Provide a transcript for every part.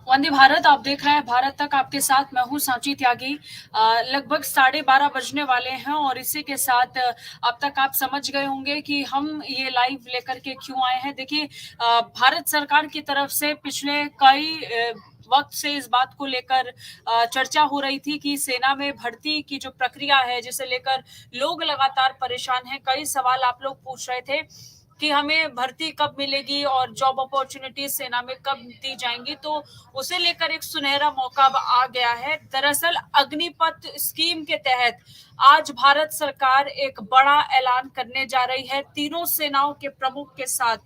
वंदे भारत, आप देख रहे हैं भारत तक, आपके साथ मैं हूं सांची त्यागी। लगभग 12:30 बजने वाले हैं और इसी के साथ अब तक आप समझ गए होंगे कि हम ये लाइव लेकर के क्यों आए हैं। देखिए, भारत सरकार की तरफ से पिछले कई वक्त से इस बात को लेकर चर्चा हो रही थी कि सेना में भर्ती की जो प्रक्रिया है, जिसे लेकर लोग लगातार परेशान हैं। कई सवाल आप लोग पूछ रहे थे कि हमें भर्ती कब मिलेगी और जॉब अपॉर्चुनिटीज सेना में कब दी जाएंगी, तो उसे लेकर एक सुनहरा मौका अब आ गया है। दरअसल अग्निपथ स्कीम के तहत आज भारत सरकार एक बड़ा ऐलान करने जा रही है। तीनों सेनाओं के प्रमुख के साथ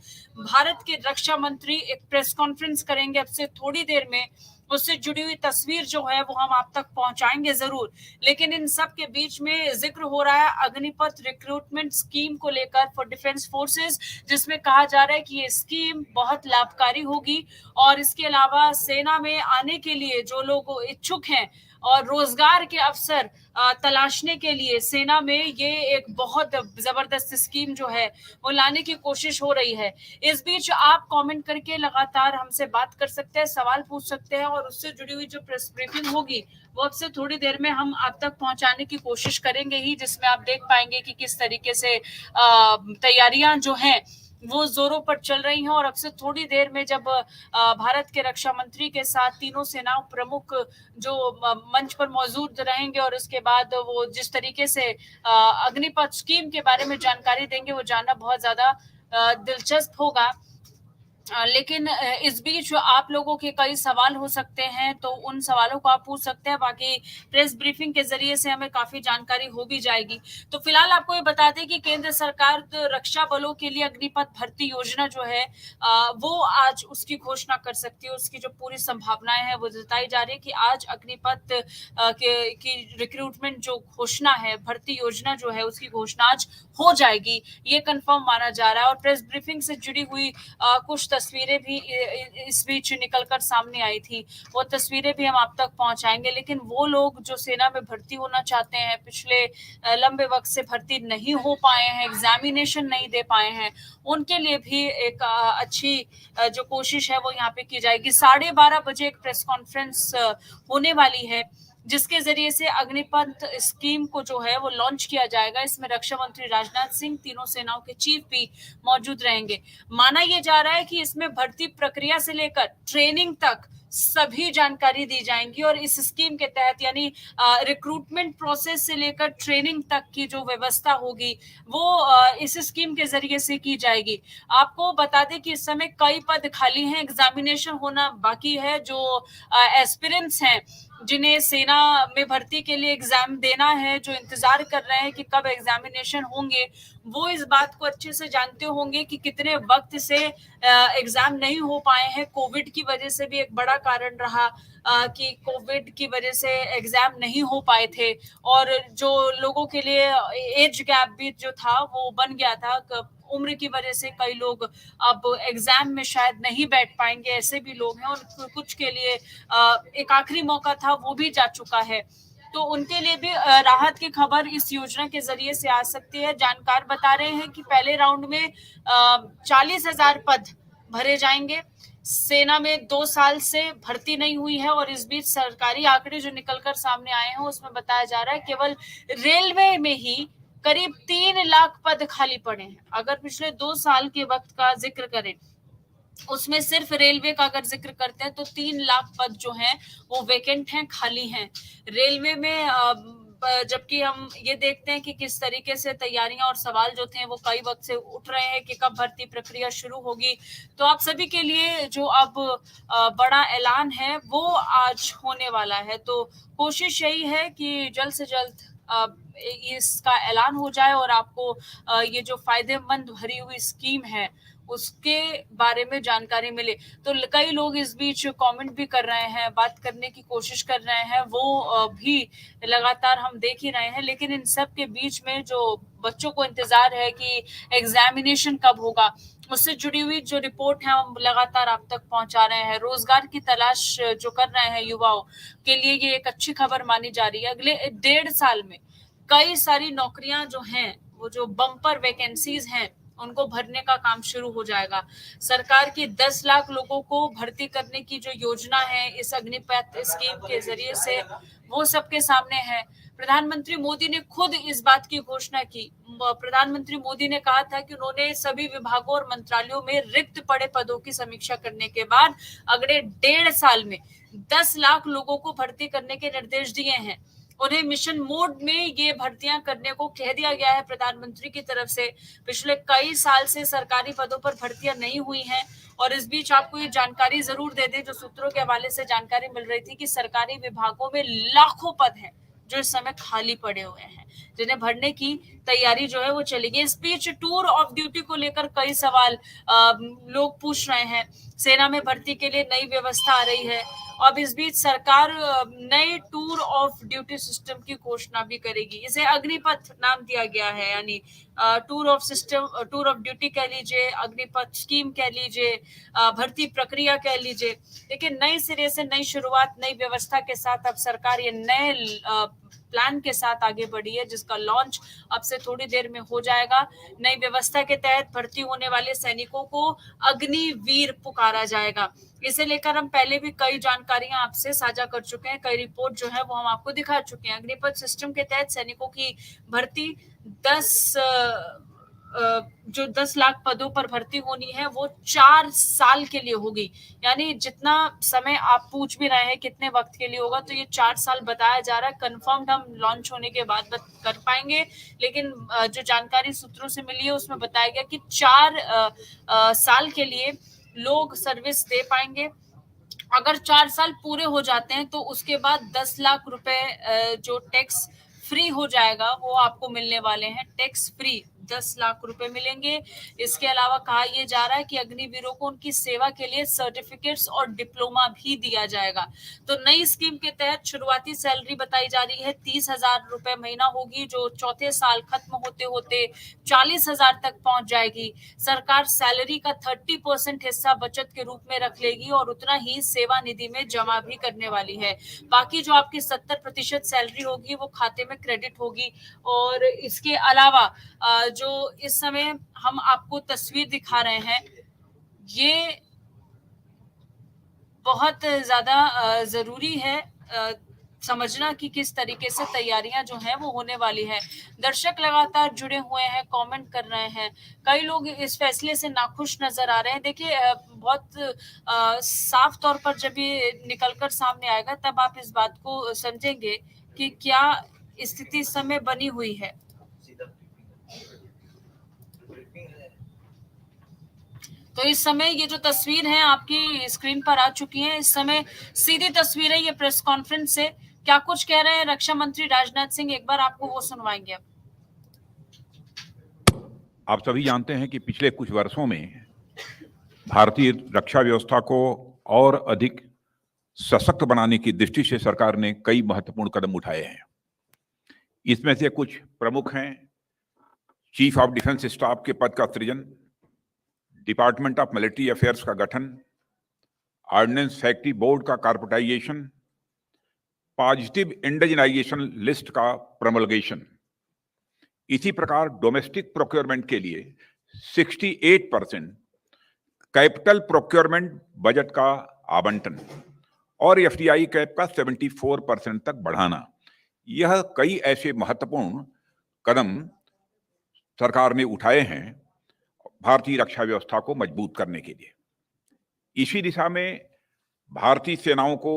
भारत के रक्षा मंत्री एक प्रेस कॉन्फ्रेंस करेंगे अब से थोड़ी देर में। उससे जुड़ी हुई तस्वीर जो है वो हम आप तक पहुंचाएंगे जरूर, लेकिन इन सब के बीच में जिक्र हो रहा है अग्निपथ रिक्रूटमेंट स्कीम को लेकर फॉर डिफेंस फोर्सेस, जिसमें कहा जा रहा है कि ये स्कीम बहुत लाभकारी होगी और इसके अलावा सेना में आने के लिए जो लोग इच्छुक हैं और रोजगार के अवसर तलाशने के लिए सेना में ये एक बहुत जबरदस्त स्कीम जो है वो लाने की कोशिश हो रही है। इस बीच आप कमेंट करके लगातार हमसे बात कर सकते हैं, सवाल पूछ सकते हैं और उससे जुड़ी हुई जो प्रेस ब्रीफिंग होगी वो अब से थोड़ी देर में हम आप तक पहुंचाने की कोशिश करेंगे ही, जिसमें आप देख पाएंगे कि किस तरीके से तैयारियां जो हैं वो जोरों पर चल रही हैं। और अब से थोड़ी देर में जब भारत के रक्षा मंत्री के साथ तीनों सेनाओं प्रमुख जो मंच पर मौजूद रहेंगे और उसके बाद वो जिस तरीके से अग्निपथ स्कीम के बारे में जानकारी देंगे, वो जानना बहुत ज्यादा दिलचस्प होगा। लेकिन इस बीच आप लोगों के कई सवाल हो सकते हैं, तो उन सवालों को आप पूछ सकते हैं। बाकी प्रेस ब्रीफिंग के जरिए से हमें काफी जानकारी हो भी जाएगी। तो फिलहाल आपको ये बता दें कि केंद्र सरकार तो रक्षा बलों के लिए अग्निपथ भर्ती योजना जो है वो आज उसकी घोषणा कर सकती है। उसकी जो पूरी संभावनाएं हैं वो जताई जा रही है कि आज अग्निपथ की रिक्रूटमेंट जो घोषणा है, भर्ती योजना जो है उसकी घोषणा आज हो जाएगी, ये कंफर्म माना जा रहा है। और प्रेस ब्रीफिंग से जुड़ी हुई कुछ तस्वीरें भी इस बीच निकलकर सामने आई थी, वो तस्वीरें भी हम आप तक पहुंचाएंगे। लेकिन वो लोग जो सेना में भर्ती होना चाहते हैं, पिछले लंबे वक्त से भर्ती नहीं हो पाए हैं, एग्जामिनेशन नहीं दे पाए हैं, उनके लिए भी एक अच्छी जो कोशिश है वो यहाँ पे की जाएगी। 12:30 बजे एक प्रेस कॉन्फ्रेंस होने वाली है, जिसके जरिए से अग्निपथ स्कीम को जो है वो लॉन्च किया जाएगा। इसमें रक्षा मंत्री राजनाथ सिंह, तीनों सेनाओं के चीफ भी मौजूद रहेंगे। माना यह जा रहा है कि इसमें भर्ती प्रक्रिया से लेकर ट्रेनिंग तक सभी जानकारी दी जाएंगी और इस स्कीम के तहत यानी रिक्रूटमेंट प्रोसेस से लेकर ट्रेनिंग तक की जो व्यवस्था होगी वो इस स्कीम के जरिए से की जाएगी। आपको बता दें कि इस समय कई पद खाली हैं, एग्जामिनेशन होना बाकी है। जो एस्पिरेंट्स हैं जिन्हें सेना में भर्ती के लिए एग्जाम देना है, जो इंतजार कर रहे हैं कि कब एग्जामिनेशन होंगे, वो इस बात को अच्छे से जानते होंगे कि कितने वक्त से एग्जाम नहीं हो पाए हैं। कोविड की वजह से भी एक बड़ा कारण रहा कि कोविड की वजह से एग्जाम नहीं हो पाए थे और जो लोगों के लिए एज गैप भी जो था वो बन गया था। उम्र की वजह से कई लोग अब एग्जाम में शायद नहीं बैठ पाएंगे, ऐसे भी लोग हैं। और कुछ के लिए एक आखिरी मौका था, वो भी जा चुका है, तो उनके लिए भी राहत की खबर इस योजना के जरिए से आ सकती है। जानकार बता रहे हैं कि पहले राउंड में 40,000 पद भरे जाएंगे। सेना में 2 साल से भर्ती नहीं हुई है और इस बीच सरकारी आंकड़े जो निकलकर सामने आए हैं उसमें बताया जा रहा है केवल रेलवे में ही करीब 3 लाख पद खाली पड़े हैं। अगर पिछले 2 साल के वक्त का जिक्र करें, उसमें सिर्फ रेलवे का अगर जिक्र करते हैं तो 3 लाख पद जो हैं वो वेकेंट हैं, खाली हैं रेलवे में। जबकि हम ये देखते हैं कि किस तरीके से तैयारियां और सवाल जो थे वो कई वक्त से उठ रहे हैं कि कब भर्ती प्रक्रिया शुरू होगी। तो आप सभी के लिए जो अब बड़ा ऐलान है वो आज होने वाला है। तो कोशिश यही है कि जल्द से जल्द इसका ऐलान हो जाए और आपको ये जो फायदेमंद भरी हुई स्कीम है उसके बारे में जानकारी मिले। तो कई लोग इस बीच कमेंट भी कर रहे हैं, बात करने की कोशिश कर रहे हैं, वो भी लगातार हम देख ही रहे हैं। लेकिन इन सब के बीच में जो बच्चों को इंतजार है कि एग्जामिनेशन कब होगा, उससे जुड़ी हुई जो रिपोर्ट है हम लगातार आप तक पहुंचा रहे हैं। रोजगार की तलाश जो कर रहे हैं युवाओं के लिए ये एक अच्छी खबर मानी जा रही है। अगले 1.5 साल में कई सारी नौकरियां जो हैं, वो जो बम्पर वैकेंसीज हैं उनको भरने का काम शुरू हो जाएगा। सरकार की 10 लाख लोगों को भर्ती करने की जो योजना है इस अग्निपथ स्कीम के जरिए से, वो सबके सामने है। प्रधानमंत्री मोदी ने खुद इस बात की घोषणा की। प्रधानमंत्री मोदी ने कहा था कि उन्होंने सभी विभागों और मंत्रालयों में रिक्त पड़े पदों की समीक्षा करने के बाद अगले 1.5 साल में 10 लाख लोगों को भर्ती करने के निर्देश दिए हैं। उन्हें मिशन मोड में ये भर्तियां करने को कह दिया गया है प्रधानमंत्री की तरफ से। पिछले कई साल से सरकारी पदों पर भर्तियां नहीं हुई हैं और इस बीच आपको ये जानकारी जरूर दे दें, जो सूत्रों के हवाले से जानकारी मिल रही थी कि सरकारी विभागों में लाखों पद हैं जो इस समय खाली पड़े हुए हैं, जिन्हें भरने की तैयारी जो है वो चलेगी। इस बीच टूर ऑफ ड्यूटी को लेकर कई सवाल लोग पूछ रहे हैं। सेना में भर्ती के लिए नई व्यवस्था आ रही है। अब इस बीच सरकार नए टूर ऑफ ड्यूटी सिस्टम की घोषणा भी करेगी। इसे अग्निपथ नाम दिया गया है, यानी टूर ऑफ ड्यूटी कह लीजिए, अग्निपथ स्कीम कह लीजिए, भर्ती प्रक्रिया कह लीजिए। लेकिन नई सिरे से नई शुरुआत, नई व्यवस्था के साथ अब सरकार ये नए प्लान के साथ आगे बढ़ी है, जिसका लॉन्च अब से थोड़ी देर में हो जाएगा। नई व्यवस्था के तहत भर्ती होने वाले सैनिकों को अग्निवीर पुकारा जाएगा। इसे लेकर हम पहले भी कई जानकारियां आपसे साझा कर चुके हैं, कई रिपोर्ट जो है वो हम आपको दिखा चुके हैं। अग्निपथ सिस्टम के तहत सैनिकों की भर्ती 10 लाख पदों पर भर्ती होनी है, वो 4 साल के लिए होगी। यानी जितना समय आप पूछ भी रहे हैं कितने वक्त के लिए होगा, तो ये 4 साल बताया जा रहा है। कंफर्म्ड हम लॉन्च होने के बाद कर पाएंगे, लेकिन जो जानकारी सूत्रों से मिली है उसमें बताया गया कि 4 साल के लिए लोग सर्विस दे पाएंगे। अगर 4 साल पूरे हो जाते हैं तो उसके बाद 10 लाख रुपए जो टैक्स फ्री हो जाएगा वो आपको मिलने वाले हैं। टैक्स फ्री 10 लाख रुपए मिलेंगे। इसके अलावा कहा यह जा रहा है कि अग्निवीरों को उनकी सेवा के लिए सर्टिफिकेट्स और डिप्लोमा भी दिया जाएगा। तो नई स्कीम के तहत शुरुआती सैलरी बताई जा रही है 30,000 रुपए महीना होगी, जो चौथे साल खत्म होते होते 40,000 तक पहुंच जाएगी। सरकार सैलरी का 30% हिस्सा बचत के रूप में रख लेगी और उतना ही सेवा निधि में जमा भी करने वाली है। बाकी जो आपकी 70% सैलरी होगी वो खाते में क्रेडिट होगी। और इसके अलावा जो इस समय हम आपको तस्वीर दिखा रहे हैं, ये बहुत ज्यादा जरूरी है समझना कि किस तरीके से तैयारियां जो हैं वो होने वाली है। दर्शक लगातार जुड़े हुए हैं, कमेंट कर रहे हैं। कई लोग इस फैसले से नाखुश नजर आ रहे हैं। देखिए, बहुत साफ तौर पर जब ये निकलकर सामने आएगा तब आप इस बात को समझेंगे कि क्या स्थिति इस समय बनी हुई है। तो इस समय ये जो तस्वीर है आपकी स्क्रीन पर आ चुकी है। इस समय सीधी तस्वीर है ये प्रेस कॉन्फ्रेंस से। क्या कुछ कह रहे हैं रक्षा मंत्री राजनाथ सिंह, एक बार आपको वो सुनवाएंगे। आप सभी जानते हैं कि पिछले कुछ वर्षों में भारतीय रक्षा व्यवस्था को और अधिक सशक्त बनाने की दृष्टि से सरकार ने कई महत्वपूर्ण कदम उठाए हैं। इसमें से कुछ प्रमुख हैं: चीफ ऑफ डिफेंस स्टाफ के पद का सृजन, डिपार्टमेंट ऑफ मिलिट्री अफेयर्स का गठन, ऑर्डिनेंस फैक्ट्री बोर्ड का कॉर्पोरेटाइजेशन, पॉजिटिव इंडिजिनाइजेशन लिस्ट का प्रमोलगेशन। इसी प्रकार डोमेस्टिक प्रोक्योरमेंट के लिए 68% कैपिटल प्रोक्योरमेंट बजट का आवंटन और एफडीआई कैप का 74% तक बढ़ाना। यह कई ऐसे महत्वपूर्ण कदम सरकार ने उठाए हैं भारतीय रक्षा व्यवस्था को मजबूत करने के लिए। इसी दिशा में भारतीय सेनाओं को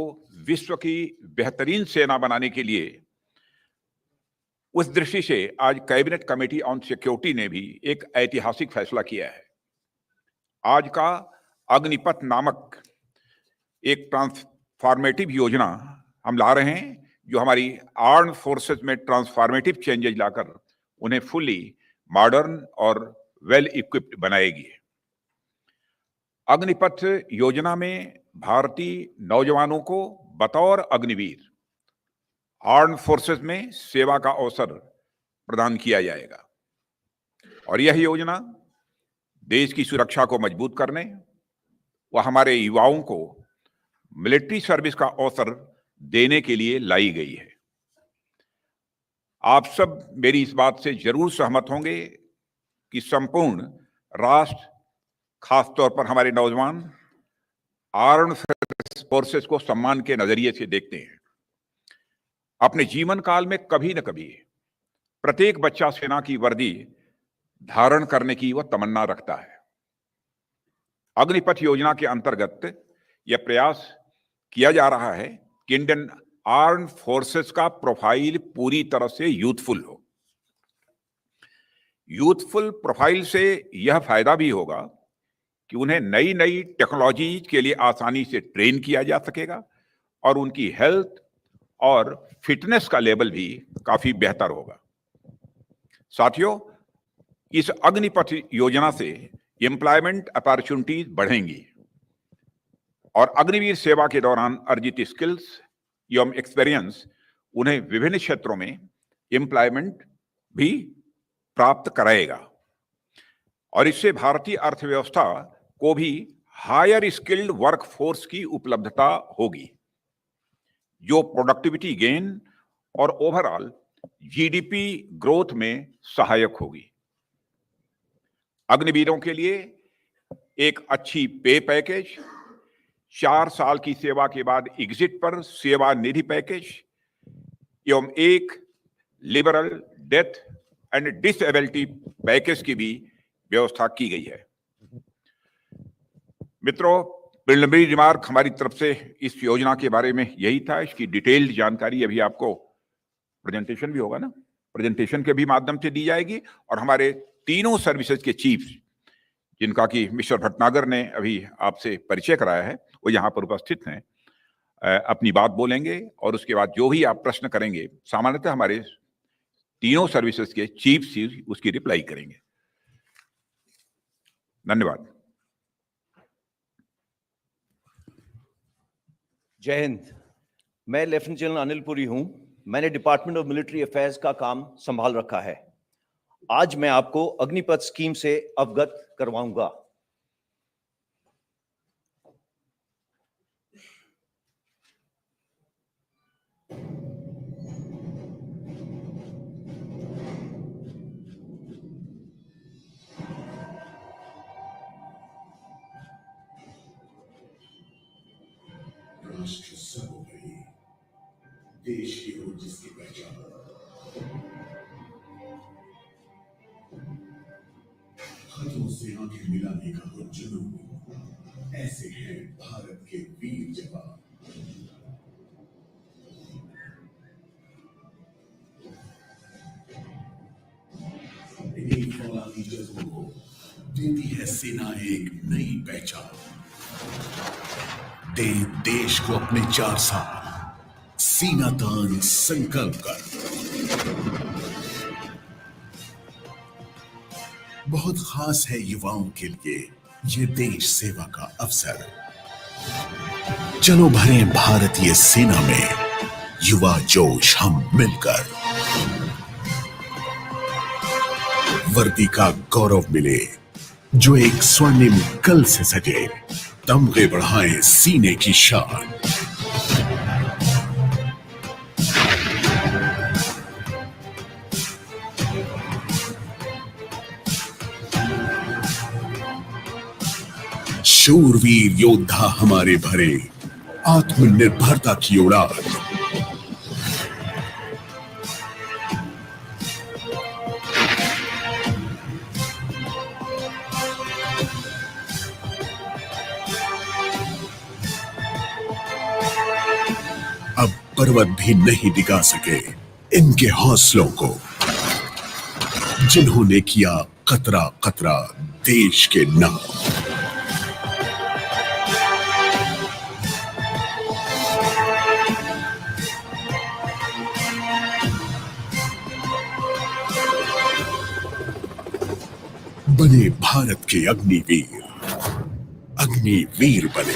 विश्व की बेहतरीन सेना बनाने के लिए उस दृष्टि से आज कैबिनेट कमेटी ऑन सिक्योरिटी ने भी एक ऐतिहासिक फैसला किया है। आज का अग्निपथ नामक एक ट्रांसफॉर्मेटिव योजना हम ला रहे हैं, जो हमारी आर्म्ड फोर्सेस में ट्रांसफॉर्मेटिव चेंजेज लाकर उन्हें फुली मॉडर्न और वेल इक्विप्ड बनाएगी। अग्निपथ योजना में भारतीय नौजवानों को बतौर अग्निवीर आर्म्ड फोर्सेस में सेवा का अवसर प्रदान किया जाएगा और यह योजना देश की सुरक्षा को मजबूत करने व हमारे युवाओं को मिलिट्री सर्विस का अवसर देने के लिए लाई गई है। आप सब मेरी इस बात से जरूर सहमत होंगे कि संपूर्ण राष्ट्र, खासतौर पर हमारे नौजवान, आर्म्ड फोर्सेस को सम्मान के नजरिए से देखते हैं। अपने जीवन काल में कभी न कभी प्रत्येक बच्चा सेना की वर्दी धारण करने की वह तमन्ना रखता है। अग्निपथ योजना के अंतर्गत यह प्रयास किया जा रहा है कि इंडियन आर्म्ड फोर्सेस का प्रोफाइल पूरी तरह से यूथफुल हो। यूथफुल प्रोफाइल से यह फायदा भी होगा कि उन्हें नई नई टेक्नोलॉजी के लिए आसानी से ट्रेन किया जा सकेगा और उनकी हेल्थ और फिटनेस का लेवल भी काफी बेहतर होगा। साथियों, इस अग्निपथ योजना से एम्प्लॉयमेंट अपॉर्चुनिटीज बढ़ेंगी और अग्निवीर सेवा के दौरान अर्जित स्किल्स एवं एक्सपीरियंस उन्हें विभिन्न क्षेत्रों में एम्प्लॉयमेंट भी प्राप्त कराएगा और इससे भारतीय अर्थव्यवस्था को भी हायर स्किल्ड वर्कफोर्स की उपलब्धता होगी, जो प्रोडक्टिविटी गेन और ओवरऑल जीडीपी ग्रोथ में सहायक होगी। अग्निवीरों के लिए एक अच्छी पे पैकेज, 4 साल की सेवा के बाद एग्जिट पर सेवा निधि पैकेज एवं एक liberal death and disability package की भी व्यवस्था की गई है। मित्रों, प्रिलिमिनरी रिमार्क हमारी तरफ से इस योजना के बारे में यही था। इसकी डिटेल्ड जानकारी अभी आपको प्रेजेंटेशन भी होगा ना, प्रेजेंटेशन के भी माध्यम से दी जाएगी और हमारे तीनों सर्विसेज के चीफ, जिनका कि मिस्टर भटनागर ने अभी आपसे परिचय कराया है, वो यहाँ पर उपस्थित हैं, अपनी बात बोलेंगे और उसके बाद जो भी आप प्रश्न करेंगे सामान्यतः हमारे तीनों सर्विसेज के चीफ उसकी रिप्लाई करेंगे। धन्यवाद। जय हिंद। मैं लेफ्टिनेंट जनरल अनिल पुरी हूं। मैंने डिपार्टमेंट ऑफ मिलिट्री अफेयर्स का काम संभाल रखा है। आज मैं आपको अग्निपथ स्कीम से अवगत करवाऊंगा। राष्ट्र सर्वोपरि, देश की हो जिसकी पहचान, हाथों से आंखें मिलाने का हो जुनून, ऐसे हैं भारत के वीर जवान। इन्हीं फौलादी जज्बों को देती है सेना एक नई पहचान। दे देश को अपने 4 साल सीना तान संकल्प कर। बहुत खास है युवाओं के लिए ये देश सेवा का अवसर। चलो भरें भारतीय सेना में युवा जोश हम मिलकर। वर्दी का गौरव मिले जो एक स्वर्णिम कल से सजे, तमगे बढ़ाएं सीने की शान। शूरवीर योद्धा हमारे भरे आत्मनिर्भरता की उड़ान। अब पर्वत भी नहीं डिगा सके इनके हौसलों को, जिन्होंने किया कतरा कतरा देश के नाम। बने भारत के अग्निवीर, अग्निवीर बने।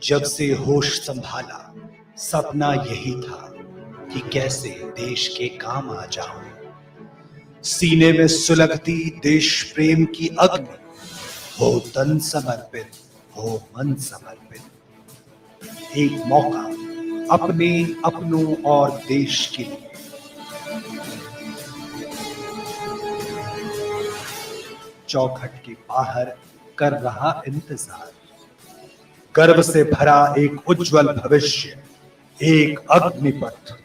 जब से होश संभाला सपना यही था कि कैसे देश के काम आ जाऊं। सीने में सुलगती देश प्रेम की अग्नि, हो तन समर्पित, हो मन समर्पित। एक मौका अपने, अपनों और देश के लिए। चौखट के बाहर कर रहा इंतजार, गर्व से भरा एक उज्जवल भविष्य, एक अग्निपथ।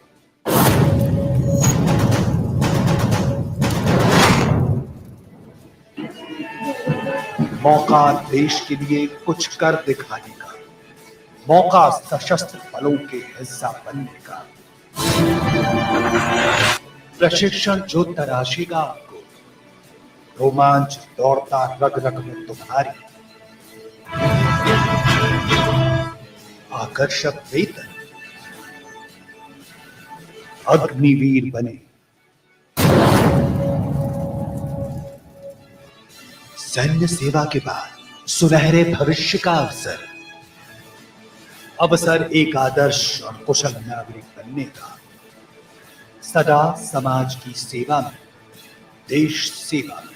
मौका देश के लिए कुछ कर दिखाने का, मौका सशस्त्र बलों के हिस्सा बनने का। प्रशिक्षण जो तराशेगा आपको, रोमांच दौड़ता रग रग में तुम्हारी। आकर्षक वेतन, अग्निवीर बने। सैन्य सेवा के बाद सुनहरे भविष्य का अवसर, अवसर एक आदर्श और कुशल नागरिक बनने का, सदा समाज की सेवा में, देश सेवा में।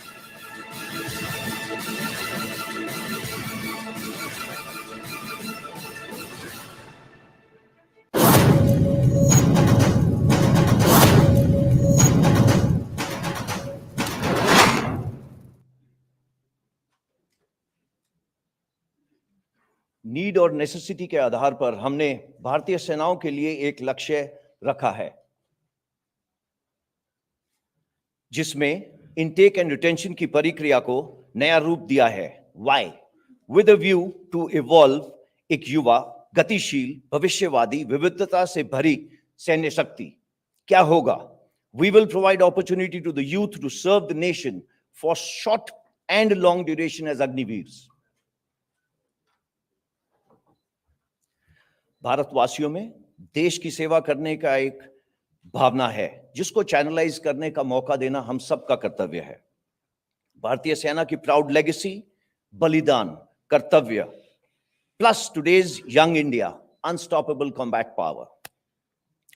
नीड और नेसेसिटी के आधार पर हमने भारतीय सेनाओं के लिए एक लक्ष्य रखा है, जिसमें इनटेक एंड रिटेंशन की प्रक्रिया को नया रूप दिया है। Why? With a view to evolve एक युवा, गतिशील, भविष्यवादी, विविधता से भरी सैन्य शक्ति। क्या होगा? We will provide opportunity to the youth to serve the nation for short and long duration as Agniveers. भारतवासियों में देश की सेवा करने का एक भावना है, जिसको चैनलाइज करने का मौका देना हम सबका कर्तव्य है। भारतीय सेना की प्राउड लेगेसी, बलिदान, कर्तव्य, plus today's young India, unstoppable combat power.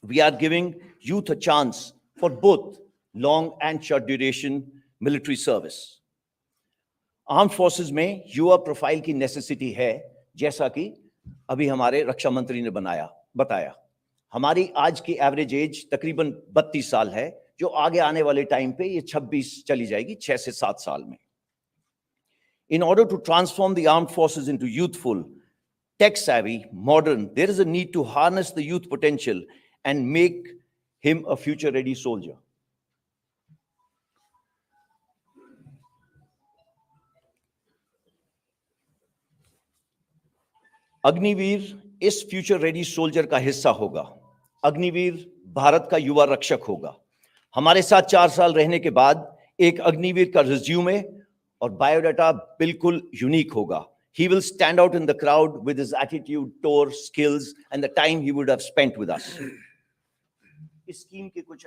We are giving youth a chance for both long and short duration military service. Armed forces में युवा प्रोफाइल की नेसेसिटी है, जैसा कि अभी हमारे रक्षा मंत्री ने बताया। हमारी आज की एवरेज एज तकरीबन 32 साल है, जो आगे आने वाले टाइम पे ये 26 चली जाएगी, 6 से 7 साल में। In order to transform the armed forces into youthful, tech-savvy, modern, there is a need to harness the youth potential and make him a future-ready soldier. Agniveer इस फ्यूचर रेडी सोल्जर का हिस्सा होगा। अग्निवीर भारत का युवा रक्षक होगा। हमारे साथ 4 साल रहने के बाद एक अग्निवीर का रिज्यूमे और बायोडाटा बिल्कुल यूनिक होगा। He will stand out in the crowd with his attitude, tour, skills and the time he would have spent with us. इस स्कीम के कुछ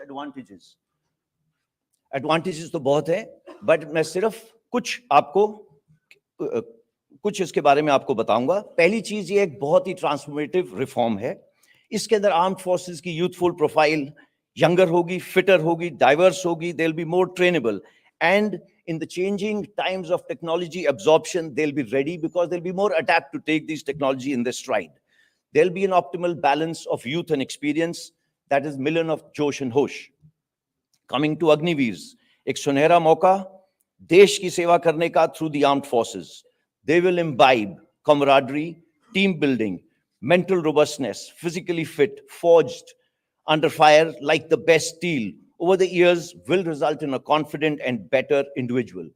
एडवांटेजेस तो बहुत है, बट मैं सिर्फ कुछ इसके बारे में आपको बताऊंगा। पहली चीज, ये एक बहुत ही ट्रांसफॉर्मेटिव रिफॉर्म है। इसके अंदर आर्म्ड फोर्सेस की यूथफुल प्रोफाइल यंगर होगी, फिटर होगी, डाइवर्स होगी, they will be more trainable, and in the changing times of technology absorption, they'll be ready because they'll be more adapt to take these technology in their stride. There'll be an optimal balance of youth and experience, that is million of josh and hosh. Coming to Agniveers, एक सुनहरा मौका देश की सेवा करने का through the armed forces. They will imbibe camaraderie, team building, mental robustness, physically fit, forged under fire like the best steel. Over the years will result in a confident and better individual.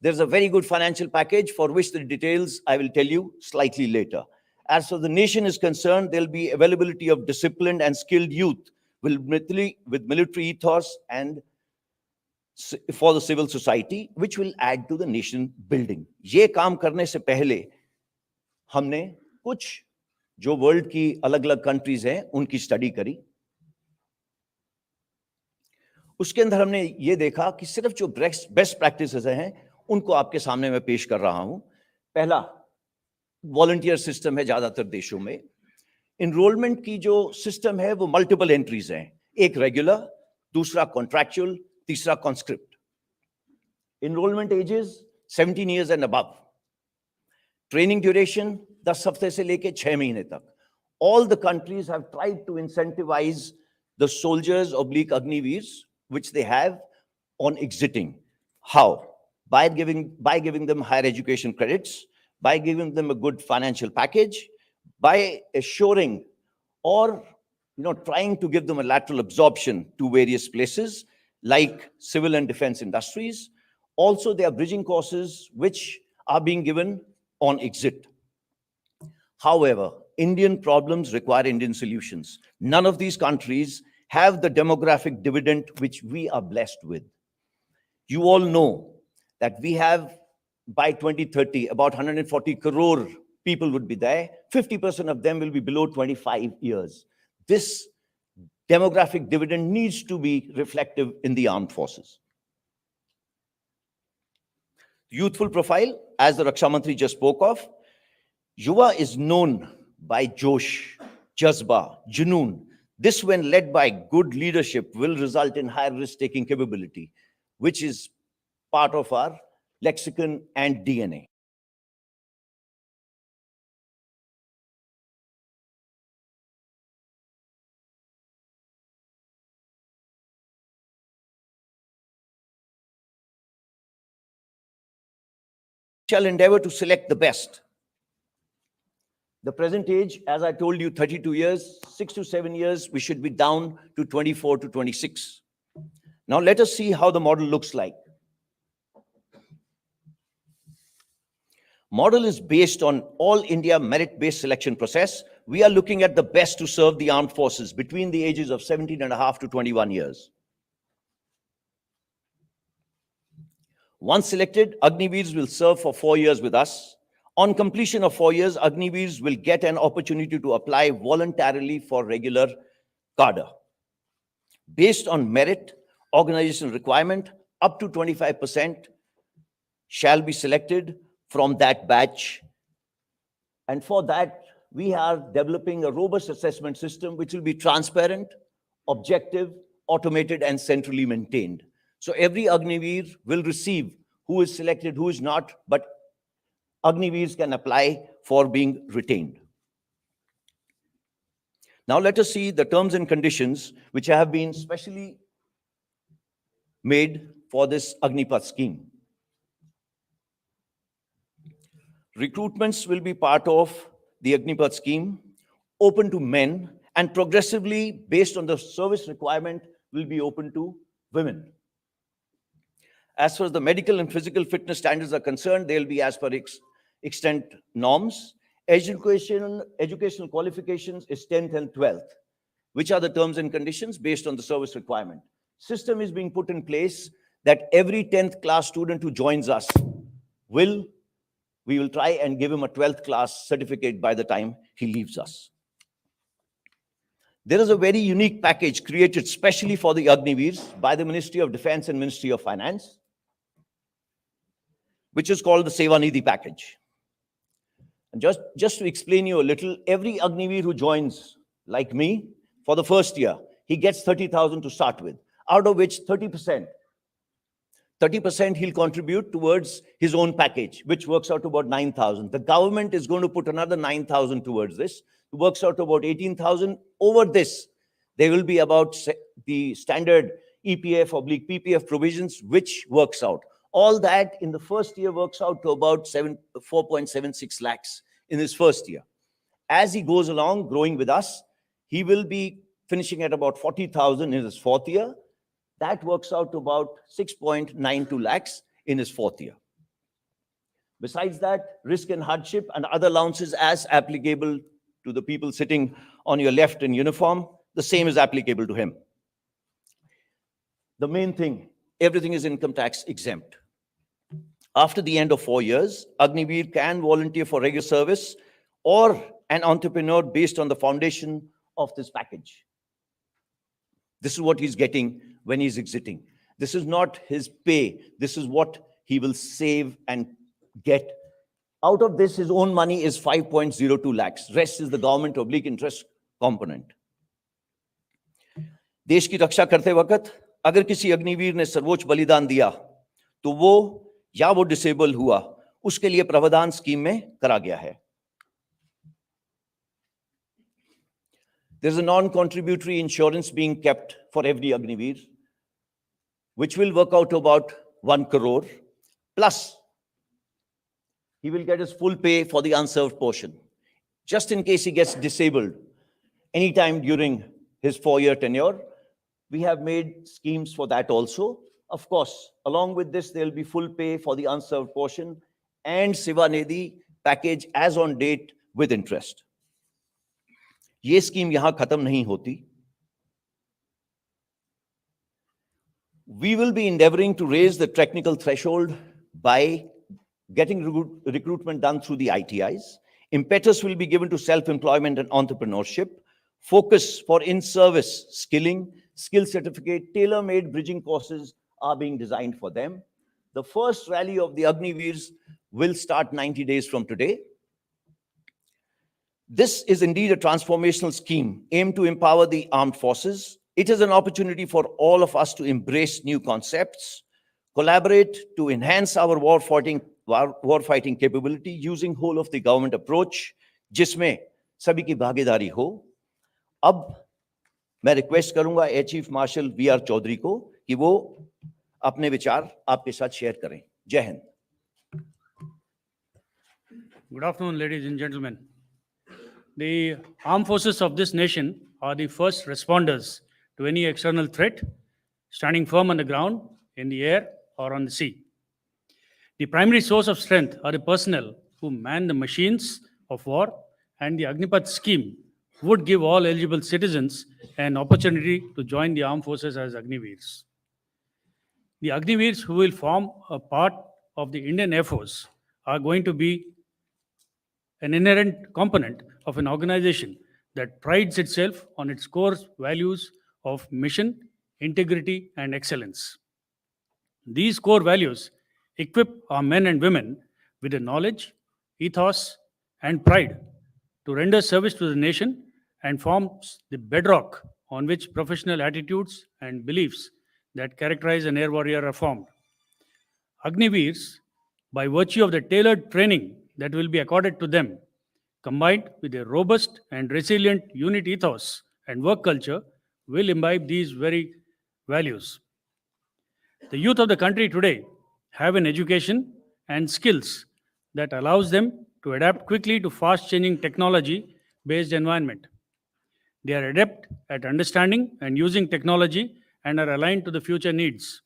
There's a very good financial package for which the details I will tell you slightly later. As for the nation is concerned, there'll be availability of disciplined and skilled youth with military ethos and for the civil society, which will add to the nation building. ये काम करने से पहले हमने कुछ जो world की अलग-अलग कंट्रीज हैं उनकी स्टडी करी। उसके अंदर हमने ये देखा कि सिर्फ जो बेस्ट प्रैक्टिसेस हैं उनको आपके सामने मैं पेश कर रहा हूं। पहला, वॉलंटियर सिस्टम है ज्यादातर देशों में। इनरोलमेंट की जो सिस्टम है वो मल्टीपल एंट्रीज हैं, एक रेगुलर, दूसरा कॉन्ट्रैक्चुअल, तीसरा conscript. Enrolment ages 17 years and above, Training duration 10 हफ्ते से लेके 6 महीने तक. All the countries have tried to incentivize the soldiers oblique Agniveers, which they have, on exiting. How? By giving them higher education credits, by giving them a good financial package, by assuring or trying to give them a lateral absorption to various places like civil and defense industries. Also, there are bridging courses which are being given on exit. However, Indian problems require Indian solutions. None of these countries have the demographic dividend which we are blessed with. You all know that we have, by 2030, about 140 crore people would be there. 50% of them will be below 25 years. This demographic dividend needs to be reflective in the armed forces. Youthful profile, as the Raksha Mantri just spoke of, Yuva is known by Josh, Jazba, Junoon. This, when led by good leadership, will result in higher risk-taking capability, which is part of our lexicon and DNA. Shall endeavor to select the best. The present age, as I told you, 32 years, 6 to 7 years, we should be down to 24 to 26. Now let us see how the model looks like. Model is based on all India merit-based selection process. We are looking at the best to serve the armed forces between the ages of 17.5 to 21 years. Once selected, Agniveers will serve for 4 years with us. On completion of 4 years, Agniveers will get an opportunity to apply voluntarily for regular cadre. Based on merit, organizational requirement, up to 25% shall be selected from that batch. And for that, we are developing a robust assessment system which will be transparent, objective, automated, and centrally maintained. So every Agniveer will receive who is selected, who is not, but Agniveers can apply for being retained. Now let us see the terms and conditions which have been specially made for this Agneepath scheme. Recruitments will be part of the Agneepath scheme, open to men, and progressively, based on the service requirement, will be open to women. As far as the medical and physical fitness standards are concerned, they will be as per extent norms. Educational qualifications is 10th and 12th, which are the terms and conditions based on the service requirement. System is being put in place that every 10th class student who joins us we will try and give him a 12th class certificate by the time he leaves us. There is a very unique package created specially for the Agniveers by the Ministry of Defense and Ministry of Finance, which is called the Sevanidhi package. And just to explain you a little, every Agniveer who joins, like me, for the first year, he gets 30,000 to start with, out of which 30% he'll contribute towards his own package, which works out to about 9,000. The government is going to put another 9,000 towards this. It works out to about 18,000. Over this, there will be about the standard EPF/PPF provisions, which works out. All that in the first year works out to about 4.76 lakhs in his first year. As he goes along, growing with us, he will be finishing at about 40,000 in his fourth year. That works out to about 6.92 lakhs in his fourth year. Besides that, risk and hardship and other allowances as applicable to the people sitting on your left in uniform, the same is applicable to him. The main thing, everything is income tax exempt. After the end of 4 years, Agniveer can volunteer for regular service or an entrepreneur based on the foundation of this package. This is what he's getting when he's exiting. This is not his pay. This is what he will save and get. Out of this, his own money is 5.02 lakhs. Rest is the government oblique interest component. देश की रक्षा करते वक्त अगर किसी अग्निवीर ने सर्वोच्च बलिदान दिया, तो वो या वो डिसेबल हुआ, उसके लिए प्रावधान स्कीम में करा गया है। There's a non-contributory insurance being kept for every Agniveer, which will work out to about 1 crore. Plus, he will get his full pay for the unserved portion, just in case he gets disabled anytime during his 4-year tenure. We have made schemes for that also. Of course, along with this, there will be full pay for the unserved portion and Seva Nidhi package as on date with interest. ये scheme यहां खत्म नहीं होती. We will be endeavoring to raise the technical threshold by getting recruitment done through the ITIs. Impetus will be given to self-employment and entrepreneurship. Focus for in-service skilling, skill certificate, tailor-made bridging courses are being designed for them. The first rally of the Agniveers will start 90 days from today. This is indeed a transformational scheme aimed to empower the armed forces. It is an opportunity for all of us to embrace new concepts, collaborate to enhance our war-fighting capability using whole of the government approach, जिसमें सभी की भागीदारी हो. अब मैं request करूंगा air chief marshal V R. Chaudhari को कि वो अपने विचार आपके साथ शेयर करें. जय Hind. Good afternoon, ladies and gentlemen. The armed forces of this nation are the first responders to any external threat, standing firm on the ground, in the air, or on the sea. The primary source of strength are the personnel who man the machines of war, and the Agneepath scheme would give all eligible citizens an opportunity to join the armed forces as Agniveers. The Agniveers who will form a part of the Indian Air Force are going to be an inherent component of an organization that prides itself on its core values of mission, integrity, and excellence. These core values equip our men and women with the knowledge, ethos, and pride to render service to the nation and forms the bedrock on which professional attitudes and beliefs that characterize an air warrior are formed. Agniveers, by virtue of the tailored training that will be accorded to them, combined with a robust and resilient unit ethos and work culture, will imbibe these very values. The youth of the country today have an education and skills that allows them to adapt quickly to fast-changing technology-based environment. They are adept at understanding and using technology and are aligned to the future needs.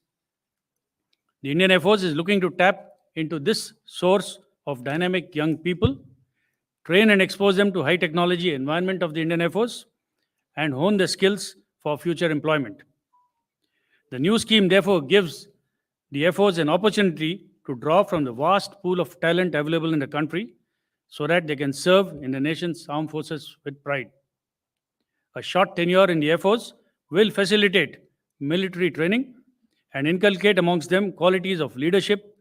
The Indian Air Force is looking to tap into this source of dynamic young people, train and expose them to high technology environment of the Indian Air Force, and hone their skills for future employment. The new scheme therefore gives the Air Force an opportunity to draw from the vast pool of talent available in the country so that they can serve in the nation's armed forces with pride. A short tenure in the Air Force will facilitate military training and inculcate amongst them qualities of leadership,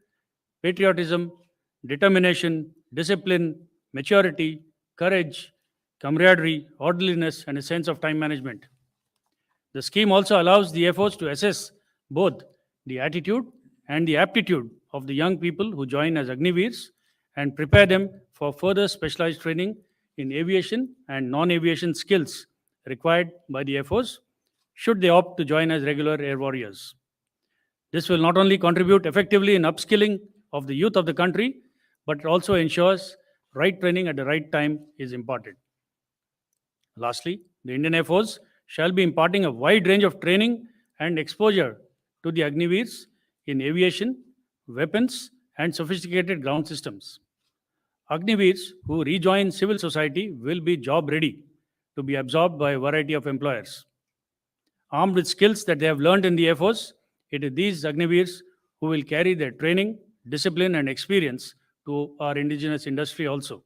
patriotism, determination, discipline, maturity, courage, camaraderie, orderliness, and a sense of time management. The scheme also allows the Air Force to assess both the attitude and the aptitude of the young people who join as Agniveers and prepare them for further specialized training in aviation and non-aviation skills required by the Air Force should they opt to join as regular air warriors. This will not only contribute effectively in upskilling of the youth of the country, but it also ensures right training at the right time is imparted. Lastly, the Indian Air Force shall be imparting a wide range of training and exposure to the Agniveers in aviation, weapons, and sophisticated ground systems. Agniveers who rejoin civil society will be job ready to be absorbed by a variety of employers. Armed with skills that they have learned in the Air Force, it is these Agniveers who will carry their training, discipline, and experience to our indigenous industry also.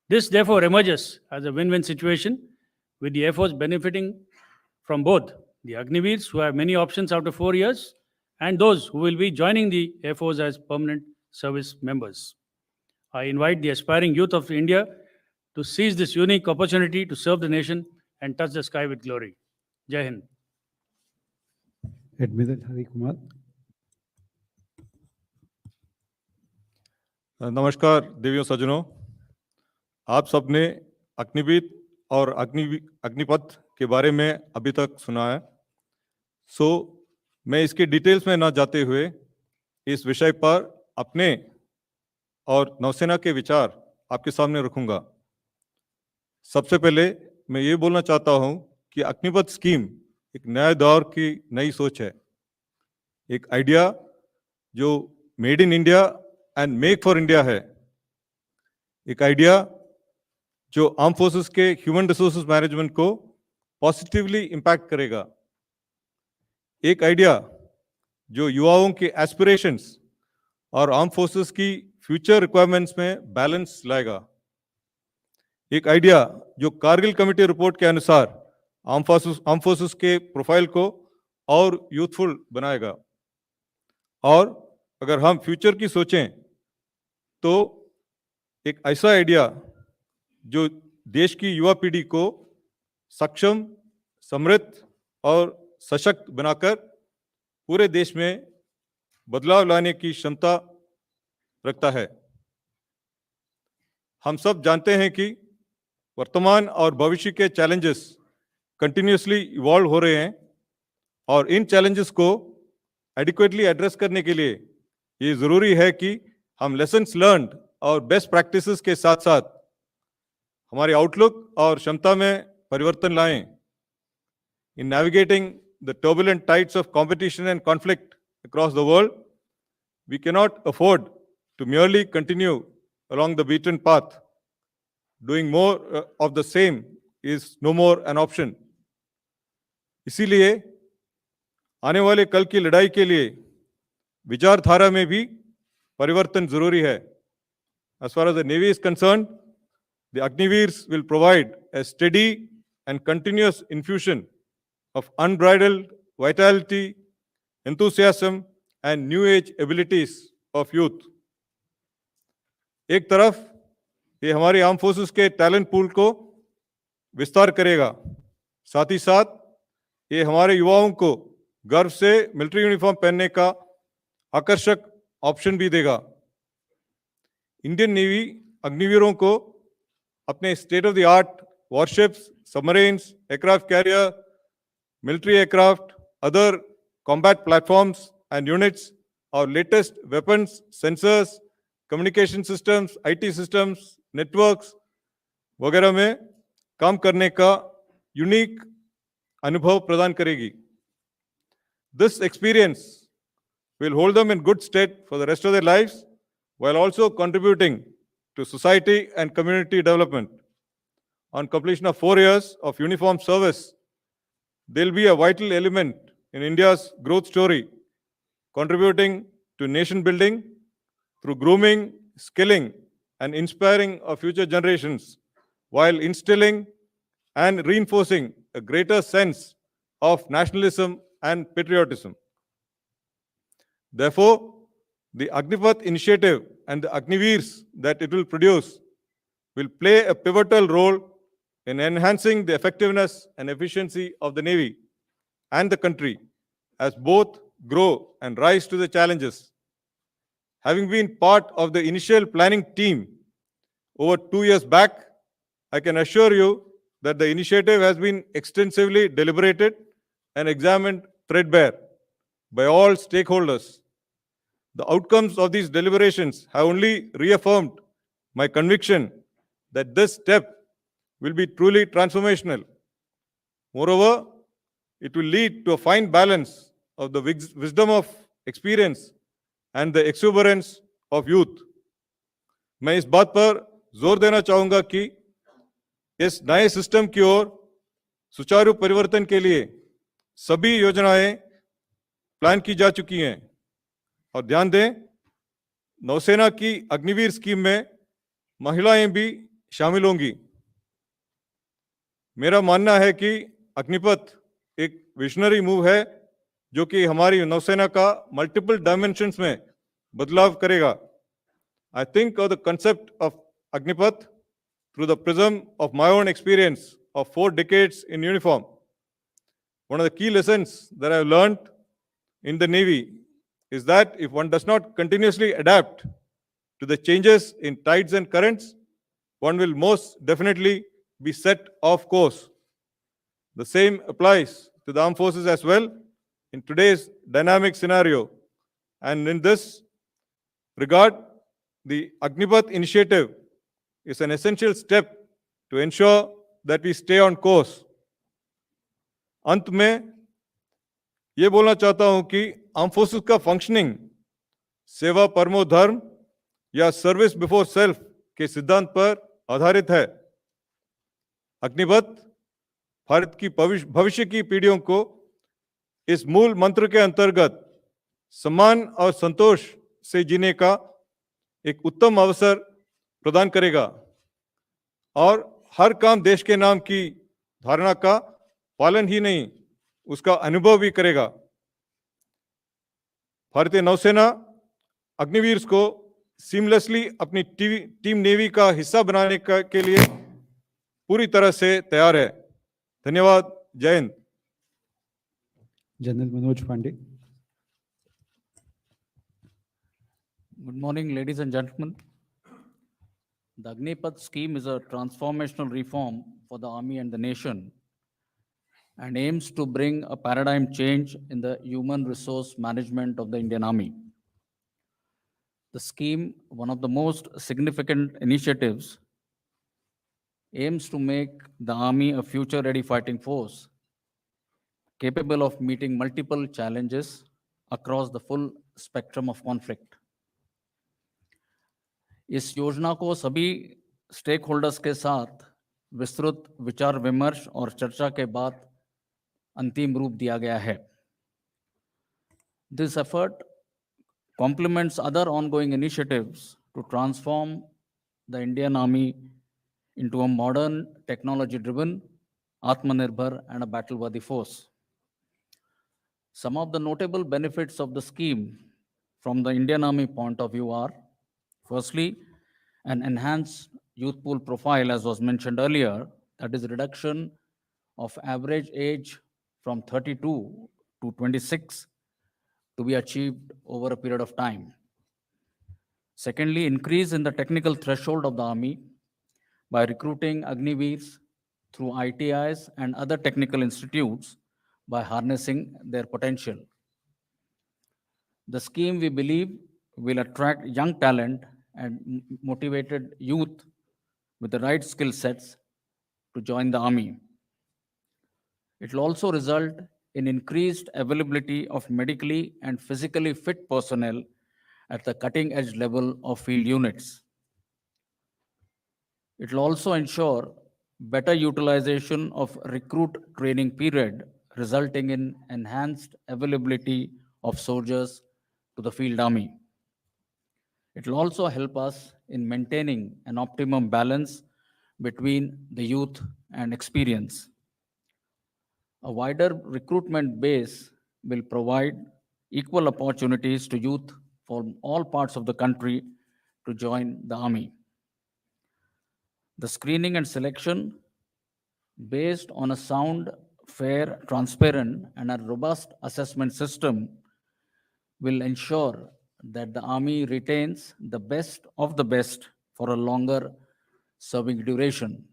This therefore emerges as a win-win situation, with the Air Force benefiting from both the Agniveers who have many options after 4 years and those who will be joining the Air Force as permanent service members. I invite the aspiring youth of India to seize this unique opportunity to serve the nation and touch the sky with glory. Jai Hind. Admiral Hari Kumar. नमस्कार देवियों सज्जनों, आप सबने अग्निवीर और अग्निपथ के बारे में अभी तक सुना है। मैं इसके डिटेल्स में ना जाते हुए इस विषय पर अपने और नौसेना के विचार आपके सामने रखूंगा। सबसे पहले मैं ये बोलना चाहता हूं कि अग्निपथ स्कीम एक नए दौर की नई सोच है, एक आइडिया जो made in India and make for India है, एक आइडिया जो आर्म फोर्सेस के ह्यूमन रिसोर्सेज मैनेजमेंट को पॉजिटिवली इंपैक्ट करेगा, एक आइडिया जो युवाओं के एस्पिरेशंस और आर्म फोर्सेस की फ्यूचर रिक्वायरमेंट्स में बैलेंस लाएगा, एक आइडिया जो कारगिल कमेटी रिपोर्ट के अनुसार आर्म फोर्सेस के प्रोफाइल को और यूथफुल बनाएगा। और अगर हम फ्यूचर की सोचें तो एक ऐसा आइडिया जो देश की युवा पीढ़ी को सक्षम, समृद्ध और सशक्त बनाकर पूरे देश में बदलाव लाने की क्षमता रखता है। हम सब जानते हैं कि वर्तमान और भविष्य के चैलेंजेस कंटिन्यूसली इवॉल्व हो रहे हैं और इन चैलेंजेस को एडिक्वेटली एड्रेस करने के लिए ये जरूरी है कि हम लेसन्स लर्न्ड और बेस्ट प्रैक्टिसेस के साथ साथ हमारे आउटलुक और क्षमता में परिवर्तन लाएं। In navigating the turbulent tides of competition and conflict across the world, we cannot afford to merely continue along the beaten path. Doing more of the same is no more an option. इसीलिए आने वाले कल की लड़ाई के लिए विचारधारा में भी परिवर्तन जरूरी है। As far as the Navy is concerned, the Agniveers will provide a steady and continuous infusion of unbridled vitality, enthusiasm and new age abilities of youth. एक तरफ ये हमारी आर्म फोर्सेस के टैलेंट पूल को विस्तार करेगा, साथ ही साथ ये हमारे युवाओं को गर्व से मिलिट्री यूनिफॉर्म पहनने का आकर्षक ऑप्शन भी देगा। इंडियन नेवी अग्निवीरों को अपने state of the art warships, submarines, aircraft carrier, military aircraft, other combat platforms and units, our latest weapons, sensors, communication systems, IT systems, networks वगैरह में काम करने का यूनिक अनुभव प्रदान करेगी। This experience will hold them in good stead for the rest of their lives while also contributing to society and community development. On completion of 4 years of uniform service, they'll be a vital element in India's growth story, contributing to nation building through grooming, skilling, and inspiring of future generations, while instilling and reinforcing a greater sense of nationalism and patriotism. Therefore, the Agneepath initiative and the Agniveers that it will produce will play a pivotal role in enhancing the effectiveness and efficiency of the Navy and the country as both grow and rise to the challenges. Having been part of the initial planning team over 2 years back, I can assure you that the initiative has been extensively deliberated and examined threadbare by all stakeholders. The outcomes of these deliberations have only reaffirmed my conviction that this step will be truly transformational. Moreover, it will lead to a fine balance of the wisdom of experience and the exuberance of youth. मैं इस बात पर जोर देना चाहूंगा कि इस नए सिस्टम की ओर सुचारू परिवर्तन के लिए सभी योजनाएं प्लान की जा चुकी हैं। और ध्यान दें, नौसेना की अग्निवीर स्कीम में महिलाएं भी शामिल होंगी। मेरा मानना है कि अग्निपथ एक विजनरी मूव है जो कि हमारी नौसेना का मल्टीपल डायमेंशंस में बदलाव करेगा। I think of the concept of Agneepath through the prism of my own experience of 4 decades in uniform. One of the key lessons that I have learned in the Navy is that if one does not continuously adapt to the changes in tides and currents, one will most definitely be set off course. The same applies to the armed forces as well in today's dynamic scenario. And in this regard, the Agneepath initiative is an essential step to ensure that we stay on course. अंत में ये बोलना चाहता हूं कि arm forces का functioning सेवा परमो धर्म या सर्विस बिफोर सेल्फ के सिद्धांत पर आधारित है। अग्निपथ भारत की भविष्य की पीढ़ियों को इस मूल मंत्र के अंतर्गत सम्मान और संतोष से जीने का एक उत्तम अवसर प्रदान करेगा और हर काम देश के नाम की धारणा का पालन ही नहीं, उसका अनुभव भी करेगा। भारतीय नौसेना अग्निवीर को सीमलेसली अपनी टीम नेवी का हिस्सा बनाने के लिए पूरी तरह से तैयार है। धन्यवाद। जय Hind. General Manoj Pande. Good morning, ladies and gentlemen. The Agneepath scheme is a transformational reform for the Army and the nation and aims to bring a paradigm change in the human resource management of the Indian Army. The scheme, one of the most significant initiatives, aims to make the Army a future-ready fighting force capable of meeting multiple challenges across the full spectrum of conflict. इस योजना को सभी stake holders के साथ विस्तृत विचार विमर्श और चर्चा के बाद अंतिम रूप दिया गया है। This effort complements other ongoing initiatives to transform the Indian Army into a modern, technology-driven, Atmanirbhar and a battle-worthy force. Some of the notable benefits of the scheme from the Indian Army point of view are: firstly, an enhanced youth pool profile, as was mentioned earlier, that is reduction of average age from 32 to 26 to be achieved over a period of time. Secondly, increase in the technical threshold of the Army by recruiting Agniveers through ITIs and other technical institutes by harnessing their potential. The scheme, we believe, will attract young talent and motivated youth with the right skill sets to join the Army. It will also result in increased availability of medically and physically fit personnel at the cutting edge level of field units. It will also ensure better utilization of recruit training period, resulting in enhanced availability of soldiers to the field army. It will also help us in maintaining an optimum balance between the youth and experience. A wider recruitment base will provide equal opportunities to youth from all parts of the country to join the Army. The screening and selection, based on a sound, fair, transparent, and a robust assessment system, will ensure that the Army retains the best of the best for a longer serving duration,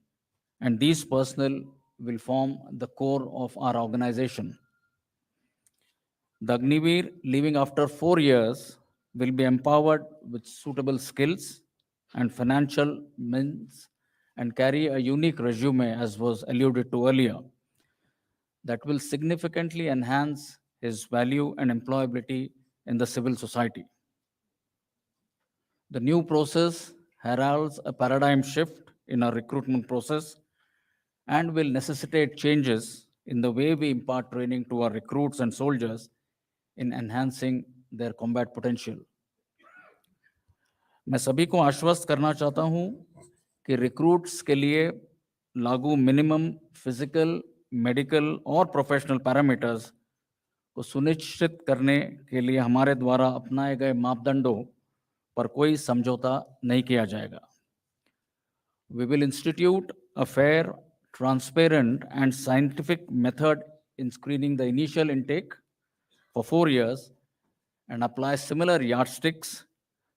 and these personnel will form the core of our organization. The Agniveer, leaving after 4 years, will be empowered with suitable skills and financial means and carry a unique resume, as was alluded to earlier, that will significantly enhance his value and employability in the civil society. The new process heralds a paradigm shift in our recruitment process and will necessitate changes in the way we impart training to our recruits and soldiers in enhancing their combat potential. मैं सभी को आश्वस्त करना चाहता हूं कि recruits के लिए लागू मिनिमम फिजिकल, मेडिकल और प्रोफेशनल पैरामीटर्स को सुनिश्चित करने के लिए हमारे द्वारा अपनाए गए मापदंडों पर कोई समझौता नहीं किया जाएगा. We will institute a fair, transparent, and scientific method in screening the initial intake for 4 years and apply similar yardsticks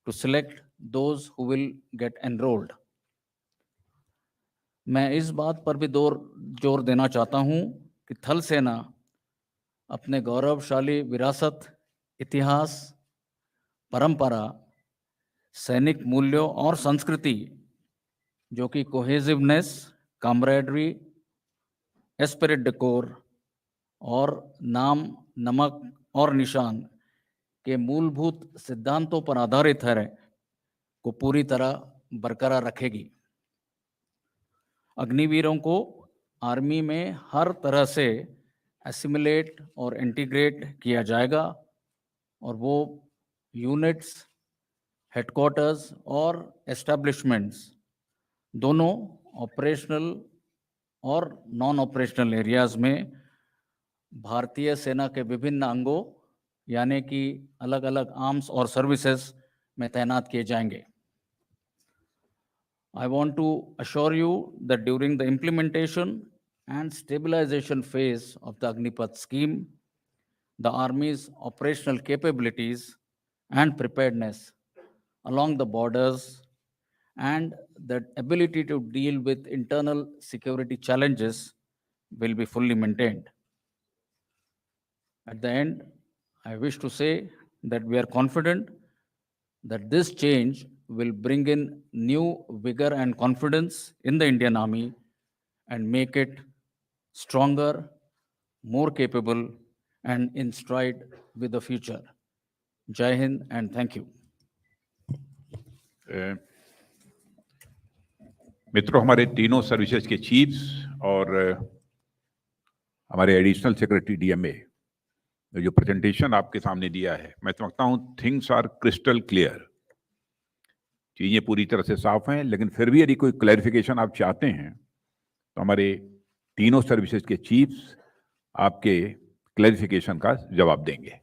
to select those who will get enrolled. मैं इस बात पर भी जोर देना चाहता हूं कि थल सेना अपने गौरवशाली विरासत, इतिहास, परंपरा, सैनिक मूल्यों और संस्कृति, जो कि कोहेसिवनेस, कामरेडरी, एस्पिरिट डेकोर और नाम, नमक और निशान के मूलभूत सिद्धांतों पर आधारित है, को पूरी तरह बरकरार रखेगी। अग्निवीरों को आर्मी में हर तरह से एसिमिलेट और इंटीग्रेट किया जाएगा और वो यूनिट्स, हेडक्वार्टर्स और एस्टेब्लिशमेंट्स दोनों ऑपरेशनल और नॉन ऑपरेशनल एरियाज में भारतीय सेना के विभिन्न अंगों यानी कि अलग अलग आर्म्स और सर्विसेज में तैनात किए जाएंगे। I want to assure you that during the implementation and stabilization phase of the Agneepath scheme, the Army's operational capabilities and preparedness along the borders and the ability to deal with internal security challenges will be fully maintained. At the end, I wish to say that we are confident that this change will bring in new vigor and confidence in the Indian Army and make it stronger, more capable, and in stride with the future. Jai Hind and thank you. मित्रों, हमारे तीनों services के chiefs और हमारे additional secretary DMA ने जो presentation आपके सामने दिया है, मैं समझता हूं थिंग्स आर क्रिस्टल क्लियर, चीजें पूरी तरह से साफ हैं। लेकिन फिर भी यदि कोई क्लैरिफिकेशन आप चाहते हैं तो हमारे तीनों सर्विसेज के चीफ्स आपके क्लैरिफिकेशन का जवाब देंगे।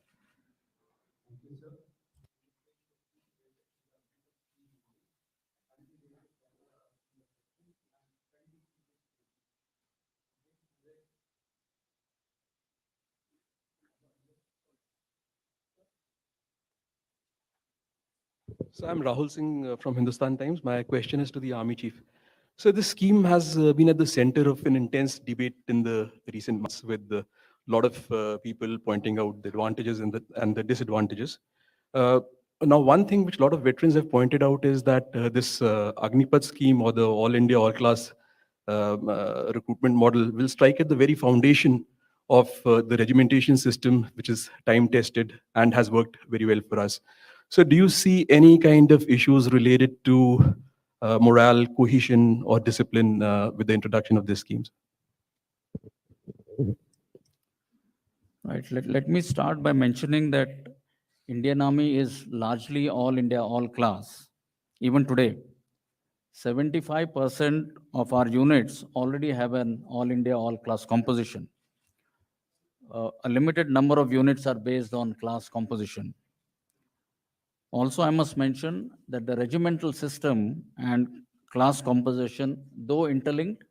So I'm Rahul Singh from Hindustan Times. My question is to the Army Chief. So this scheme has been at the center of an intense debate in the recent months, with a lot of people pointing out the advantages and the disadvantages. Now, one thing which a lot of veterans have pointed out is that this Agneepath scheme, or the All India All Class recruitment model, will strike at the very foundation of the regimentation system, which is time tested and has worked very well for us. So do you see any kind of issues related to morale, cohesion, or discipline with the introduction of these schemes? Right. Let me start by mentioning that Indian Army is largely all India, all class. Even today, 75% of our units already have an all India, all class composition. A limited number of units are based on class composition. Also, I must mention that the regimental system and class composition, though interlinked,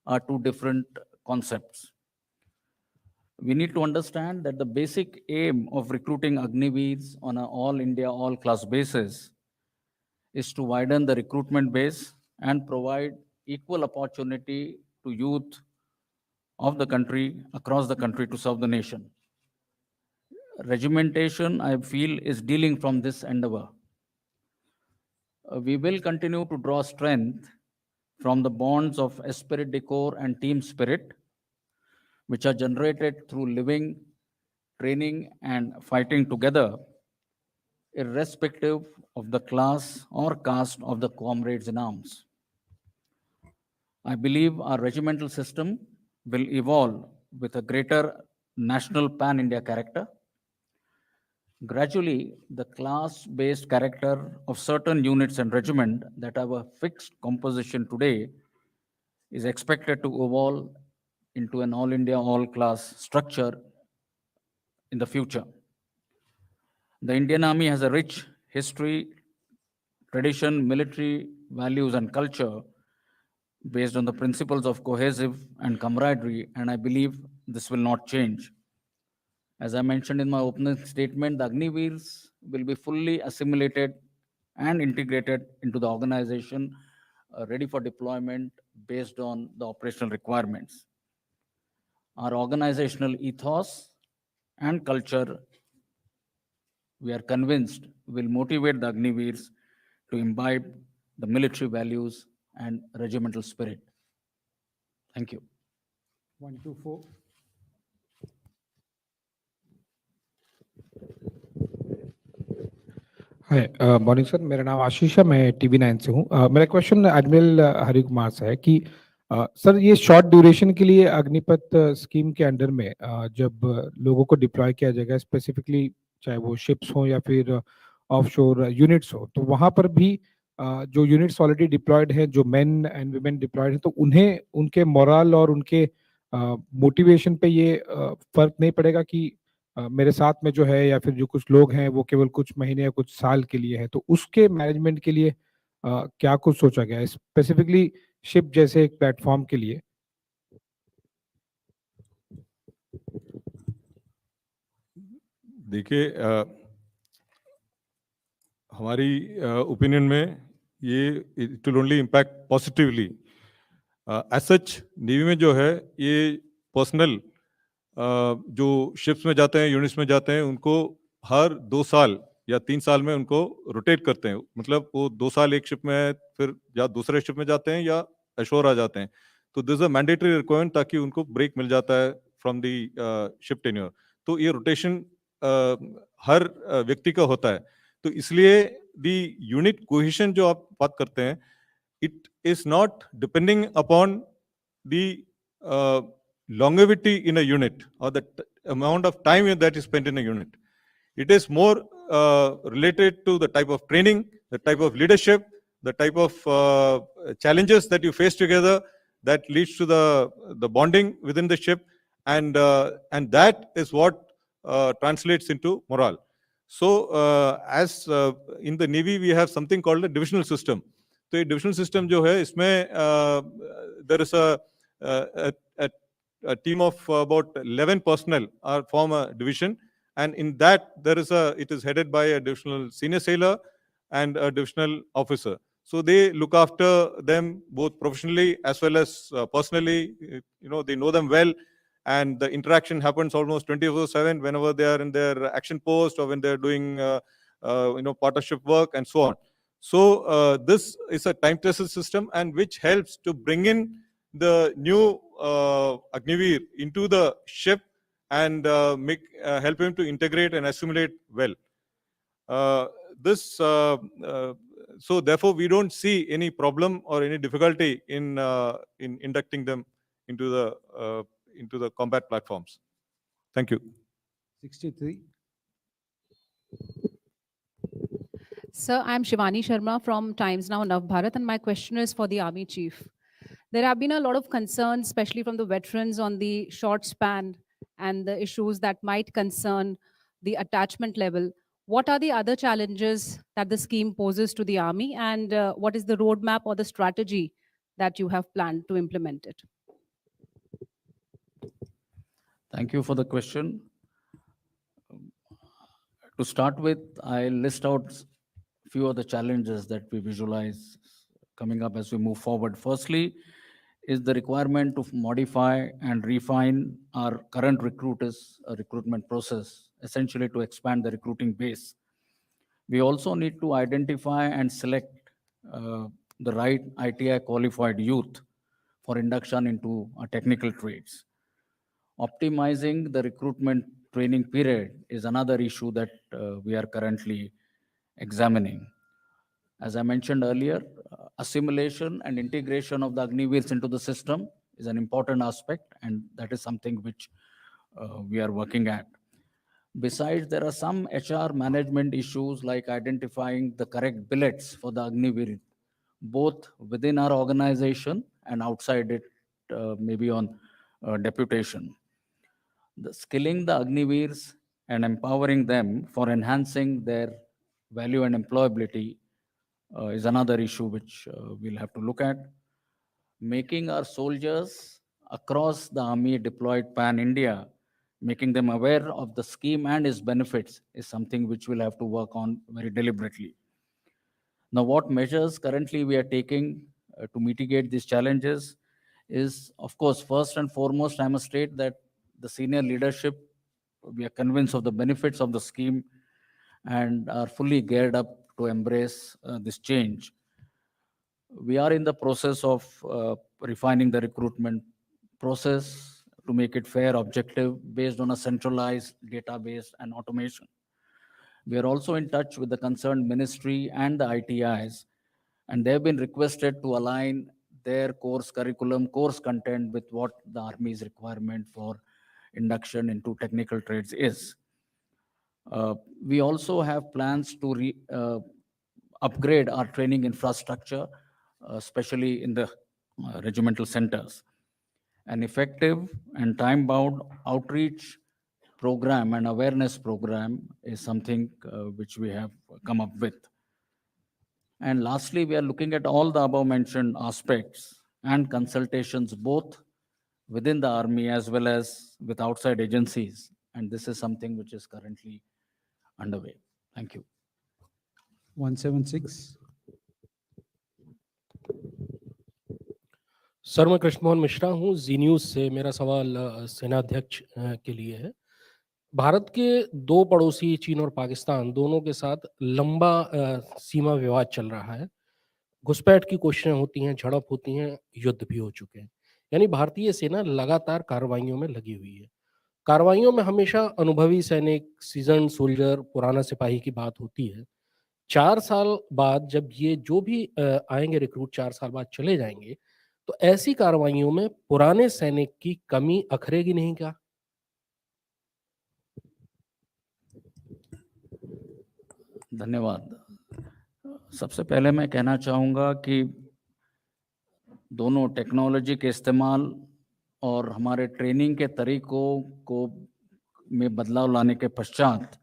are two different concepts. We need to understand that the basic aim of recruiting Agniveers on an all India, all class basis is to widen the recruitment base and provide equal opportunity to youth of the country, across the country, to serve the nation. Regimentation, I feel, is dealing from this endeavor. We will continue to draw strength from the bonds of esprit de corps and team spirit, which are generated through living, training, and fighting together, irrespective of the class or caste of the comrades in arms. I believe our regimental system will evolve with a greater national pan-India character. Gradually, the class-based character of certain units and regiment that have a fixed composition today is expected to evolve into an all-India, all-class structure in the future. The Indian Army has a rich history, tradition, military values, and culture based on the principles of cohesive and camaraderie, and I believe this will not change. As I mentioned in my opening statement, the Agniveers will be fully assimilated and integrated into the organization, ready for deployment based on the operational requirements. Our organizational ethos and culture, we are convinced, will motivate the Agniveers to imbibe the military values and regimental spirit. Thank you. 124. Hi morning sir, मेरा नाम आशीष है, मैं TV9 से हूँ। मेरा question admiral Hari Kumar से है कि सर, ये शॉर्ट ड्यूरेशन के लिए अग्निपथ स्कीम के अंडर में जब लोगों को डिप्लॉय किया जाएगा, स्पेसिफिकली चाहे वो शिप्स हो या फिर ऑफशोर यूनिट्स हो, तो वहां पर भी जो यूनिट्स ऑलरेडी डिप्लॉयड हैं, जो मेन एंड वुमेन डिप्लॉयड हैं, तो उन्हें उनके मोरल और उनके मोटिवेशन पे ये फर्क नहीं पड़ेगा कि मेरे साथ में जो है या फिर जो कुछ लोग हैं वो केवल कुछ महीने या कुछ साल के लिए है, तो उसके मैनेजमेंट के लिए क्या कुछ सोचा गया है स्पेसिफिकली शिप जैसे एक प्लेटफॉर्म के लिए? देखिए, हमारी ओपिनियन में ये it will only impact positively. As such navy में जो है ये पर्सनल जो शिप्स में जाते हैं, यूनिट्स में जाते हैं, उनको हर 2 साल या 3 साल में उनको रोटेट करते हैं। मतलब वो 2 साल एक शिप में है, फिर या दूसरे शिप में जाते हैं या अशोर आ जाते हैं। तो this is a mandatory requirement, ताकि उनको ब्रेक मिल जाता है फ्रॉम दी शिप टेन्योर। तो ये रोटेशन हर व्यक्ति का होता है। तो इसलिए दी यूनिट कोहेशन जो आप बात करते हैं, it is not depending upon the longevity in a unit or the amount of time that is spent in a unit. It is more related to the type of training, the type of leadership, the type of challenges that you face together that leads to the bonding within the ship, and that is what translates into morale. So as in the Navy we have something called a divisional system. तो ये divisional system जो है, इसमें there is a team of about 11 personnel are form a division, and in that it is headed by a divisional senior sailor and a divisional officer. So they look after them both professionally as well as personally. They know them well, and the interaction happens almost 24/7 whenever they are in their action post or when they are doing partnership work and so on. So this is a time-tested system, and which helps to bring in the new Agniveer into the ship and help him to integrate and assimilate well. So therefore, we don't see any problem or any difficulty in inducting them into the combat platforms. Thank you. 63. Sir, I'm Shivani Sharma from Times Now Nav Bharat, and my question is for the Army Chief. There have been a lot of concerns, especially from the veterans, on the short span and the issues that might concern the attachment level. What are the other challenges that the scheme poses to the Army, and what is the roadmap or the strategy that you have planned to implement it? Thank you for the question. To start with, I'll list out few of the challenges that we visualize coming up as we move forward. Firstly, is the requirement to modify and refine our current recruitment process, essentially to expand the recruiting base. We also need to identify and select the right ITI qualified youth for induction into technical trades. Optimizing the recruitment training period is another issue that we are currently examining. As I mentioned earlier, assimilation and integration of the Agniveers into the system is an important aspect, and that is something which we are working at. Besides, there are some HR management issues like identifying the correct billets for the Agniveer, both within our organization and outside it, maybe on deputation. The skilling the Agniveers and empowering them for enhancing their value and employability is another issue which we'll have to look at. Making our soldiers across the Army deployed pan-India, making them aware of the scheme and its benefits is something which we'll have to work on very deliberately. Now, what measures currently we are taking to mitigate these challenges is, of course, first and foremost, I must state that the senior leadership, we are convinced of the benefits of the scheme and are fully geared up to embrace this change. We are in the process of refining the recruitment process to make it fair, objective, based on a centralized database and automation. We are also in touch with the concerned ministry and the ITIs, and they have been requested to align their course curriculum, course content with what the Army's requirement for induction into technical trades is. We also have plans to upgrade our training infrastructure, especially in the regimental centers. An effective and time-bound outreach program and awareness program is something which we have come up with. And lastly, we are looking at all the above mentioned aspects and consultations both within the Army as well as with outside agencies. And this is something which is currently underway. Thank you. 176. Sir, मैं कृष्णमोहन मिश्रा हूँ, जी news से। मेरा सवाल सेनाध्यक्ष के लिए है। भारत के दो पड़ोसी चीन और पाकिस्तान दोनों के साथ लंबा सीमा विवाद चल रहा है। घुसपैठ की कोशिशें होती हैं, झड़प होती हैं, युद्ध भी हो चुके हैं। यानी भारतीय सेना लगातार कार्रवाइयों में लगी हुई है। कार्रवाइयों में हमेशा अनुभवी सैनिक, सीजन सोल्जर, पुराना सिपाही की बात होती है। 4 साल बाद जब ये जो भी आएंगे रिक्रूट 4 साल बाद चले जाएंगे, तो ऐसी कार्रवाइयों में पुराने सैनिक की कमी अखरेगी नहीं क्या? धन्यवाद। सबसे पहले मैं कहना चाहूँगा कि दोनों टेक्नोलॉजी के इस्तेमाल और हमारे ट्रेनिंग के तरीकों को में बदलाव लाने के पश्चात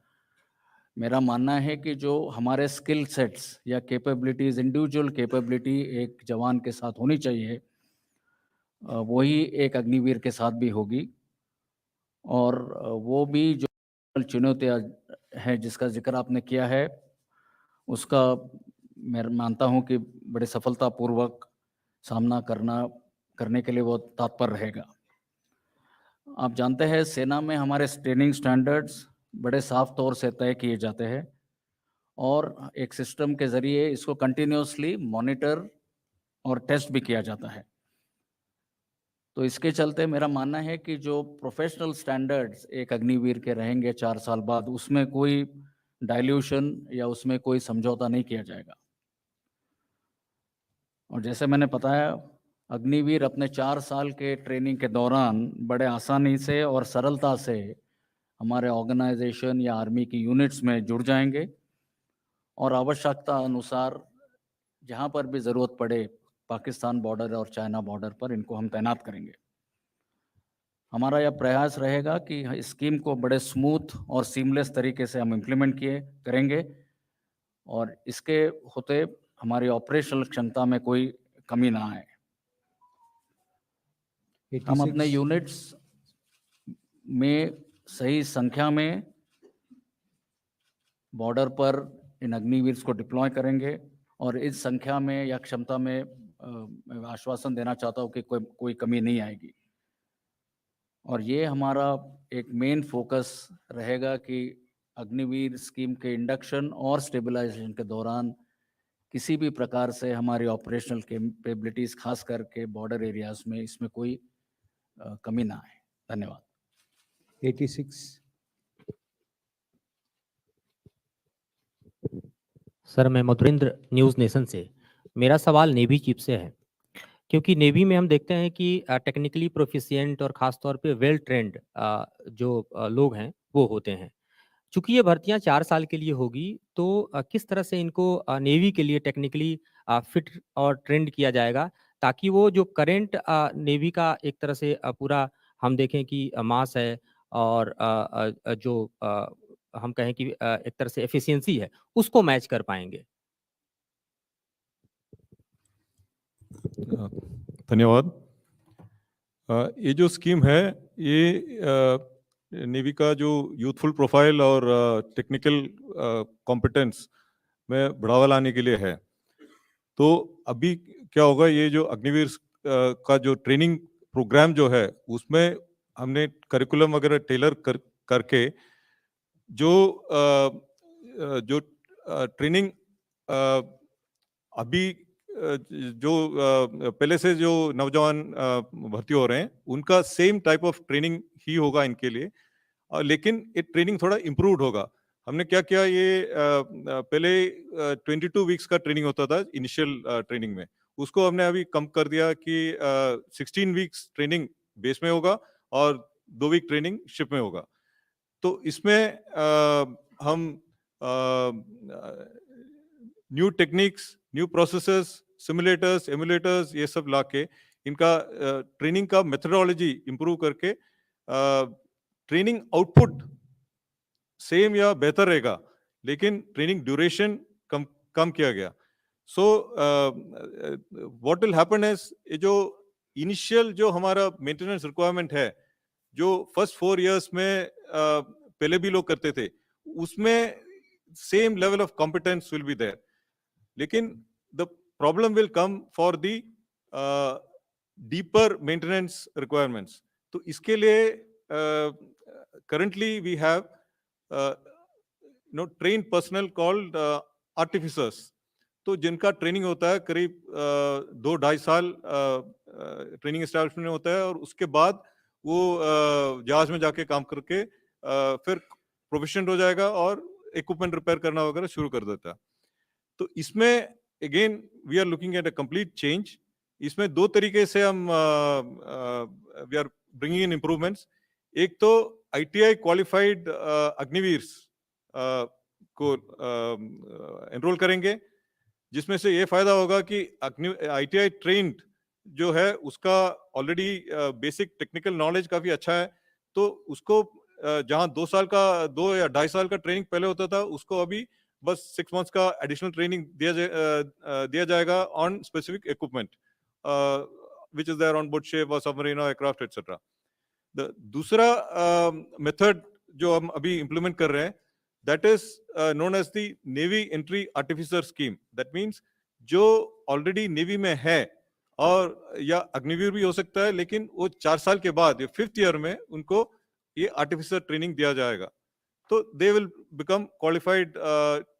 मेरा मानना है कि जो हमारे स्किल सेट्स या कैपेबिलिटीज़, इंडिविजुअल कैपेबिलिटी एक जवान के साथ होनी चाहिए, वही एक अग्निवीर के साथ भी होगी। और वो भी जो चुनौतियाँ है जिसका जिक्र आपने किया है, उसका मैं मानता हूँ कि बड़े सफलतापूर्वक सामना करने के लिए वो तत्पर रहेगा। आप जानते हैं सेना में हमारे ट्रेनिंग स्टैंडर्ड्स बड़े साफ तौर से तय किए जाते हैं और एक सिस्टम के जरिए इसको कंटिन्यूसली मॉनिटर और टेस्ट भी किया जाता है। तो इसके चलते मेरा मानना है कि जो प्रोफेशनल स्टैंडर्ड्स एक अग्निवीर के रहेंगे 4 साल बाद, उसमें कोई डाइल्यूशन या उसमें कोई समझौता नहीं किया जाएगा। और जैसे मैंने बताया, अग्निवीर अपने 4 साल के ट्रेनिंग के दौरान बड़े आसानी से और सरलता से हमारे ऑर्गेनाइजेशन या आर्मी की यूनिट्स में जुड़ जाएंगे और आवश्यकता अनुसार जहाँ पर भी ज़रूरत पड़े पाकिस्तान बॉर्डर और चाइना बॉर्डर पर इनको हम तैनात करेंगे। हमारा यह प्रयास रहेगा कि इस स्कीम को बड़े स्मूथ और सीमलेस तरीके से हम इम्प्लीमेंट करेंगे और इसके होते हमारी ऑपरेशनल क्षमता में कोई कमी ना आए। हम अपने यूनिट्स में सही संख्या में बॉर्डर पर इन अग्निवीर्स को डिप्लॉय करेंगे और इस संख्या में या क्षमता में आश्वासन देना चाहता हूँ कि कोई कमी नहीं आएगी। और ये हमारा एक मेन फोकस रहेगा कि अग्निवीर स्कीम के इंडक्शन और स्टेबलाइजेशन के दौरान किसी भी प्रकार से हमारी ऑपरेशनल कैपेबिलिटीज खास करके बॉर्डर एरियाज में इसमें कोई कमी ना आए। धन्यवाद। 86। सर, मैं मधुरेंद्र, न्यूज़ नेशन से। मेरा सवाल नेवी चीफ से है, क्योंकि नेवी में हम देखते हैं कि टेक्निकली प्रोफिशिएंट और ख़ास तौर पे वेल ट्रेंड जो लोग हैं वो होते हैं। चूँकि ये भर्तियाँ 4 साल के लिए होगी, तो किस तरह से इनको नेवी के लिए टेक्निकली फिट और ट्रेंड किया जाएगा, ताकि वो जो करंट नेवी का एक तरह से पूरा हम देखें कि मास है और जो हम कहें कि एक तरह से एफिशिएंसी है, उसको मैच कर पाएँगे? धन्यवाद। ये जो स्कीम है, ये नेवी का जो यूथफुल प्रोफाइल और टेक्निकल कॉम्पिटेंस में बढ़ावा लाने के लिए है। तो अभी क्या होगा, ये जो अग्निवीर का जो ट्रेनिंग प्रोग्राम जो है उसमें हमने करिकुलम वगैरह टेलर करके जो ट्रेनिंग अभी जो पहले से जो नौजवान भर्ती हो रहे हैं उनका सेम टाइप ऑफ ट्रेनिंग ही होगा इनके लिए, लेकिन ये ट्रेनिंग थोड़ा इम्प्रूव्ड होगा। हमने क्या किया, ये पहले 22 वीक्स का ट्रेनिंग होता था इनिशियल ट्रेनिंग में, उसको हमने अभी कम कर दिया कि 16 वीक्स ट्रेनिंग बेस में होगा और 2 वीक ट्रेनिंग शिप में होगा। तो इसमें हम new techniques, new processes, simulators, emulators ये सब लाके इनका ट्रेनिंग का मेथडोलॉजी इंप्रूव करके ट्रेनिंग आउटपुट सेम या बेहतर रहेगा, लेकिन ट्रेनिंग ड्यूरेशन कम किया गया। So what will happen is, ये जो इनिशियल जो हमारा मेंटेनेंस रिक्वायरमेंट है, जो फर्स्ट 4 इयर्स में पहले भी लोग करते थे, उसमें same level of competence will be there, लेकिन the problem will come for the deeper maintenance requirements. तो इसके लिए currently we have trained personnel called artificers, तो जिनका ट्रेनिंग होता है करीब 2-2.5 साल ट्रेनिंग एस्टैब्लिशमेंट में होता है, और उसके बाद वो जहाज में जाके काम करके फिर प्रोफिशिएंट हो जाएगा और इक्विपमेंट रिपेयर करना वगैरह शुरू कर देता है। तो इसमें again we are looking at a complete change. इसमें 2 तरीके से हम we are bringing in improvements. एक तो आईटीआई क्वालिफाइड अग्निवीर्स को एनरोल करेंगे, जिसमें से ये फायदा होगा कि आईटीआई ट्रेंड जो है उसका ऑलरेडी बेसिक टेक्निकल नॉलेज काफी अच्छा है, तो उसको जहां 2 या 2.5 साल का ट्रेनिंग पहले होता था, उसको अभी बस 6 मंथ्स का एडिशनल ट्रेनिंग दिया जाएगा on specific equipment which is there on board ship और सबमरीन और एयरक्राफ्ट एटसेट्रा। दूसरा मेथड जो हम अभी इंप्लीमेंट कर रहे हैं, that is known as the navy entry artificer scheme. That means जो ऑलरेडी नेवी में है, और या अग्निवीर भी हो सकता है, लेकिन वो 4 साल के बाद या 5th ईयर में उनको ये आर्टिफिसर ट्रेनिंग दिया जाएगा, तो they will become qualified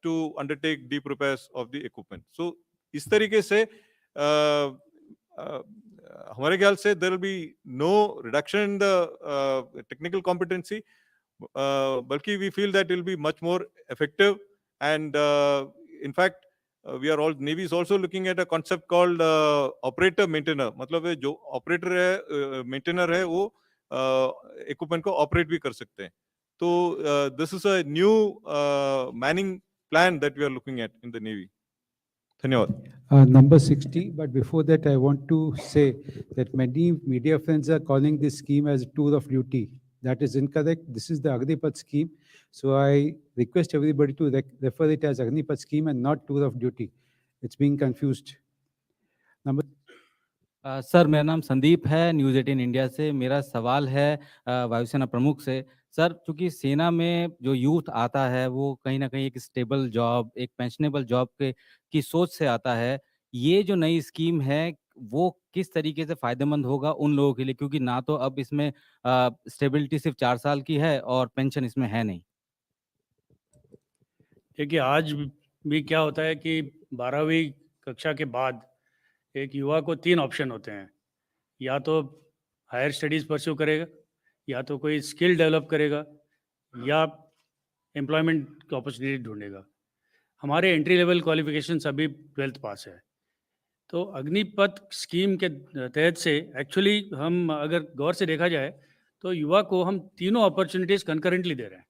to undertake deep repairs of the equipment. So इस तरीके से हमारे ख्याल से there will be no reduction in the technical competency, बल्कि we feel that will be much more effective, and in fact we are all Navy is also looking at a concept called operator maintainer, मतलब जो operator है, maintainer है, वो equipment को operate भी कर सकते हैं। तो this is a new manning plan that we are looking at in the navy. धन्यवाद। Number 60, but before that I want to say that many media friends are calling this scheme as tour of duty. That is incorrect. This is the Agneepath scheme. So I request everybody to refer it as Agneepath scheme and not tour of duty. It's being confused. Number sir, मेरा नाम संदीप है, news 18 India से। मेरा सवाल है वायुसेना प्रमुख से। सर, चूंकि सेना में जो यूथ आता है वो कहीं ना कहीं एक स्टेबल जॉब, एक पेंशनेबल जॉब की सोच से आता है, ये जो नई स्कीम है वो किस तरीके से फायदेमंद होगा उन लोगों के लिए, क्योंकि ना तो अब इसमें स्टेबिलिटी सिर्फ 4 साल की है और पेंशन इसमें है नहीं। देखिए, आज भी क्या होता है कि 12वीं कक्षा के बाद एक युवा को 3 ऑप्शन होते हैं। या तो हायर स्टडीज़ परस्यू करेगा, या तो कोई स्किल डेवलप करेगा, या एम्प्लॉयमेंट की अपॉर्चुनिटी ढूंढेगा। हमारे एंट्री लेवल क्वालिफिकेशन अभी 12th पास है। तो अग्निपथ स्कीम के तहत से एक्चुअली हम अगर गौर से देखा जाए तो युवा को हम तीनों अपॉर्चुनिटीज़ कंकरेंटली दे रहे हैं।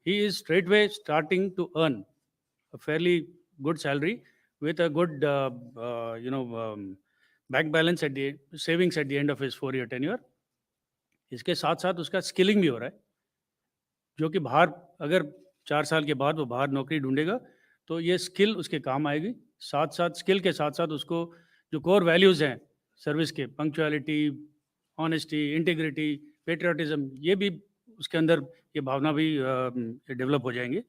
He is straight way starting to earn a fairly good salary with a good bank balance at the savings at the end of his 4-year tenure. इसके साथ साथ उसका स्किलिंग भी हो रहा है, जो कि बाहर अगर 4 साल के बाद वो बाहर नौकरी ढूंढेगा तो ये स्किल उसके काम आएगी। साथ साथ स्किल के साथ साथ उसको जो कोर वैल्यूज़ हैं सर्विस के, पंक्चुअलिटी, ऑनेस्टी, इंटीग्रिटी, पेट्रियाटिज्म, ये भी उसके अंदर ये भावना भी डेवलप हो जाएंगे।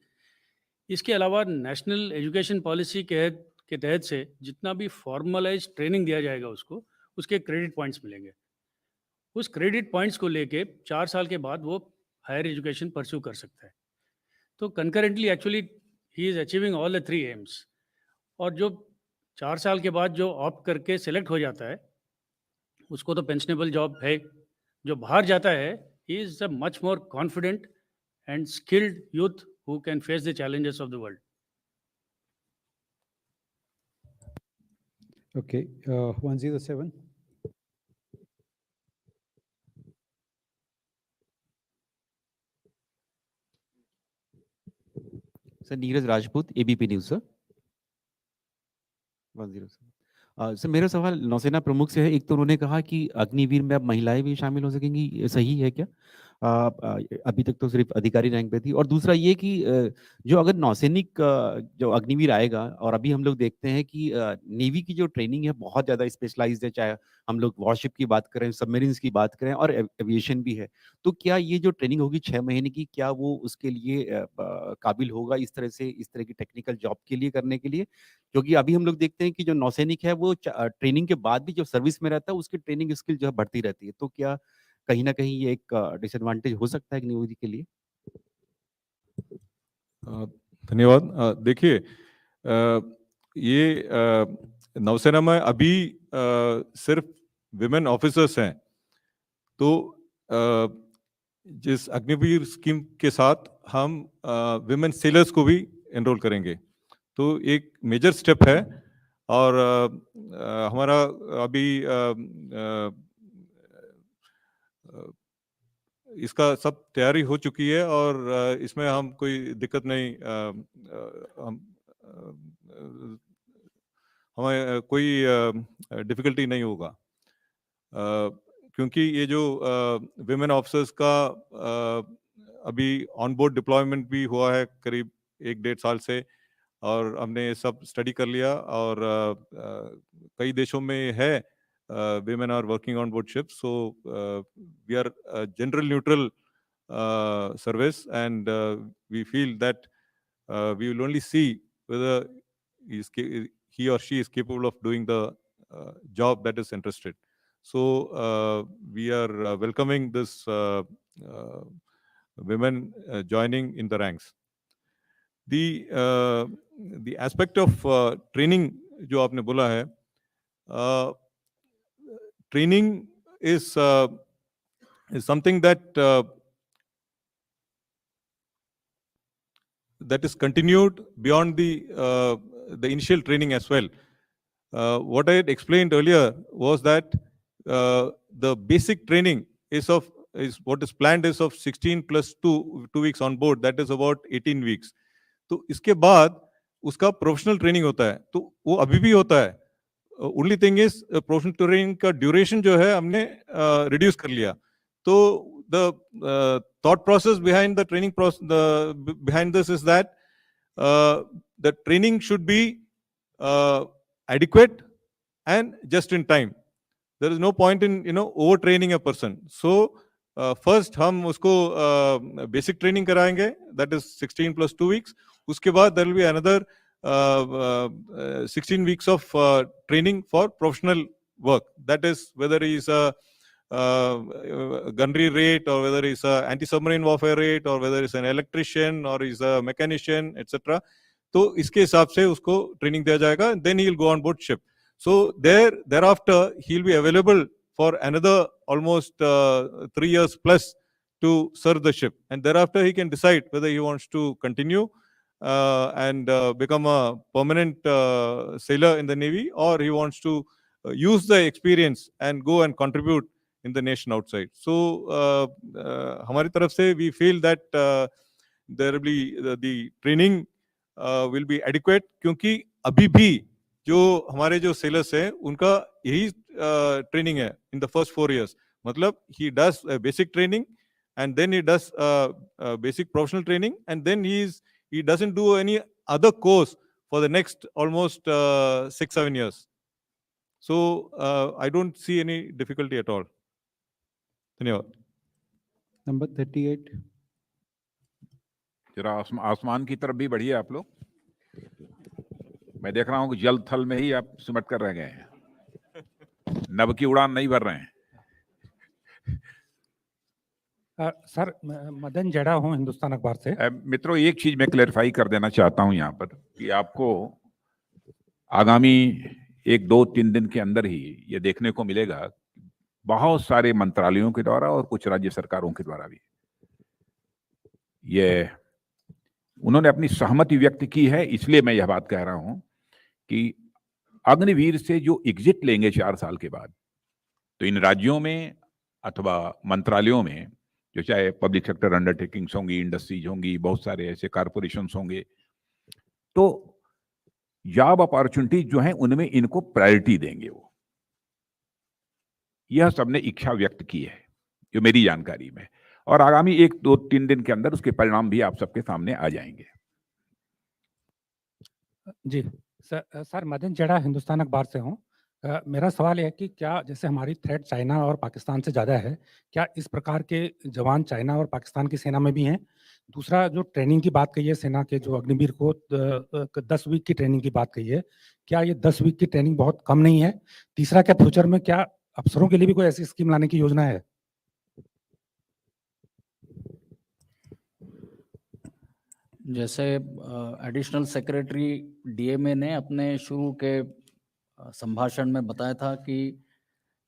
इसके अलावा नेशनल एजुकेशन पॉलिसी के के तहत से जितना भी फॉर्मलाइज ट्रेनिंग दिया जाएगा उसको, उसके क्रेडिट पॉइंट्स मिलेंगे। उस क्रेडिट पॉइंट्स को लेके 4 साल के बाद वो हायर एजुकेशन परस्यू कर सकता है। तो concurrently actually he is achieving all the 3 AIIMS. और जो 4 साल के बाद जो ऑप्ट करके सेलेक्ट हो जाता है, उसको तो पेंशनेबल जॉब है। जो बाहर जाता है, he is a much more confident and skilled youth who can face the challenges of the world. Okay, 107. Sir Neeraj Rajput, ABP news sir. 107। Sir मेरा सवाल नौसेना प्रमुख से है। एक तो उन्होंने कहा कि अग्निवीर में अब महिलाएं भी शामिल हो सकेंगी, ये सही है क्या? अभी तक तो सिर्फ अधिकारी रैंक पे थी। और दूसरा ये कि जो अगर नौसैनिक जो अग्निवीर आएगा, और अभी हम लोग देखते हैं कि नेवी की जो ट्रेनिंग है बहुत ज़्यादा स्पेशलाइज्ड है, चाहे हम लोग वॉरशिप की बात करें, सबमरीन्स की बात करें, और एविएशन भी है। तो क्या ये जो ट्रेनिंग होगी 6 महीने की, क्या वो उसके लिए काबिल होगा इस तरह की टेक्निकल जॉब के लिए करने के लिए? क्योंकि अभी हम लोग देखते हैं कि जो नौसैनिक है वो ट्रेनिंग के बाद भी जो सर्विस में रहता है उसकी ट्रेनिंग स्किल जो है बढ़ती रहती है। तो क्या कहीं ना कहीं ये एक डिसएडवांटेज हो सकता है नेवी के लिए? धन्यवाद। देखिए, ये नौसेना में अभी सिर्फ विमेन ऑफिसर्स हैं। तो जिस अग्निवीर स्कीम के साथ हम विमेन सेलर्स को भी एनरोल करेंगे, तो एक मेजर स्टेप है। और हमारा अभी इसका सब तैयारी हो चुकी है, और इसमें हम कोई दिक्कत नहीं, हमें कोई डिफिकल्टी नहीं होगा। क्योंकि ये जो विमेन ऑफिसर्स का अभी ऑन बोर्ड डिप्लॉयमेंट भी हुआ है करीब 1-1.5 साल से, और हमने ये सब स्टडी कर लिया। और कई देशों में है women are working on board ships, so we are a general neutral service, and we feel that we will only see whether he or she is capable of doing the job that is interested. So we are welcoming this women joining in the ranks. The aspect of training जो आपने बोला है, training is something that is continued beyond the initial training as well. What I had explained earlier was that the basic training is what is planned is of 16 plus 2 weeks on board, that is about 18 weeks. तो इसके बाद उसका professional training होता है, तो वो अभी भी होता है। Only thing is professional training का ड्यूरेशन जो है हमने रिड्यूस कर लिया। तो the thought process behind the training behind this is that the training should be adequate and just in time. There is no point in overtraining a person. So first हम उसको basic training कराएंगे, that is 16 plus 2 weeks. उसके बाद there will be another 16 weeks of training for professional work. That is whether he is a gunnery rate, or whether he is a anti-submarine warfare rate, or whether he is an electrician, or he is a mechanician, etc. तो इसके हिसाब से उसको training दिया जाएगा. Then he will go on board ship. So thereafter he will be available for another almost 3 years plus to serve the ship, and thereafter he can decide whether he wants to continue and become a permanent sailor in the Navy, or he wants to use the experience and go and contribute in the nation outside. So हमारी तरफ से we feel that there will be the training will be adequate, क्योंकि अभी भी जो हमारे जो sellers हैं उनका यही ट्रेनिंग है इन द फर्स्ट 4 years. मतलब he does basic training, and then he does basic professional training, and then he doesn't do any other course for the next almost 6-7 years. So I don't see any difficulty at all. धन्यवाद. Number 38. जरा आसमान की तरफ भी बढ़िए आप लोग. मैं देख रहा हूं कि जल थल में ही आप सिमट कर रह गए हैं, नभ की उड़ान नहीं भर रहे हैं। सर मदन जड़ा हूँ हिंदुस्तान अखबार से। मित्रों, एक चीज मैं क्लेरिफाई कर देना चाहता हूं यहाँ पर कि आपको आगामी 1, 2, 3 दिन के अंदर ही ये देखने को मिलेगा बहुत सारे मंत्रालयों के द्वारा और कुछ राज्य सरकारों के द्वारा भी ये उन्होंने अपनी सहमति व्यक्त की है। इसलिए मैं यह बात कह रहा हूं कि अग्निवीर से जो एग्जिट लेंगे 4 साल के बाद, तो इन राज्यों में अथवा मंत्रालयों में, जो चाहे पब्लिक सेक्टर अंडरटेकिंग्स होंगी, इंडस्ट्रीज होंगी, बहुत सारे ऐसे कॉरपोरेशंस होंगे, तो जॉब अपॉर्चुनिटीज जो हैं उनमें इनको प्रायोरिटी देंगे वो। यह सबने इच्छा व्यक्त की है जो मेरी जानकारी में, और आगामी 1, 2, 3 दिन के अंदर उसके परिणाम भी आप सबके सामने आ जाएंगे। जी सर मदन जड़ा हिंदुस्तान अखबार से हूँ। मेरा सवाल है कि क्या जैसे हमारी थ्रेट चाइना और पाकिस्तान से ज़्यादा है, क्या इस प्रकार के जवान चाइना और पाकिस्तान की सेना में भी हैं? दूसरा, जो ट्रेनिंग की बात कही है सेना के, जो अग्निवीर को 10 वीक की ट्रेनिंग की बात कही है, क्या ये 10 वीक की ट्रेनिंग बहुत कम नहीं है? तीसरा, क्या फ्यूचर में क्या अफसरों के लिए भी कोई ऐसी स्कीम लाने की योजना है? जैसे एडिशनल सेक्रेटरी डीएमए ने अपने शुरू के संभाषण में बताया था कि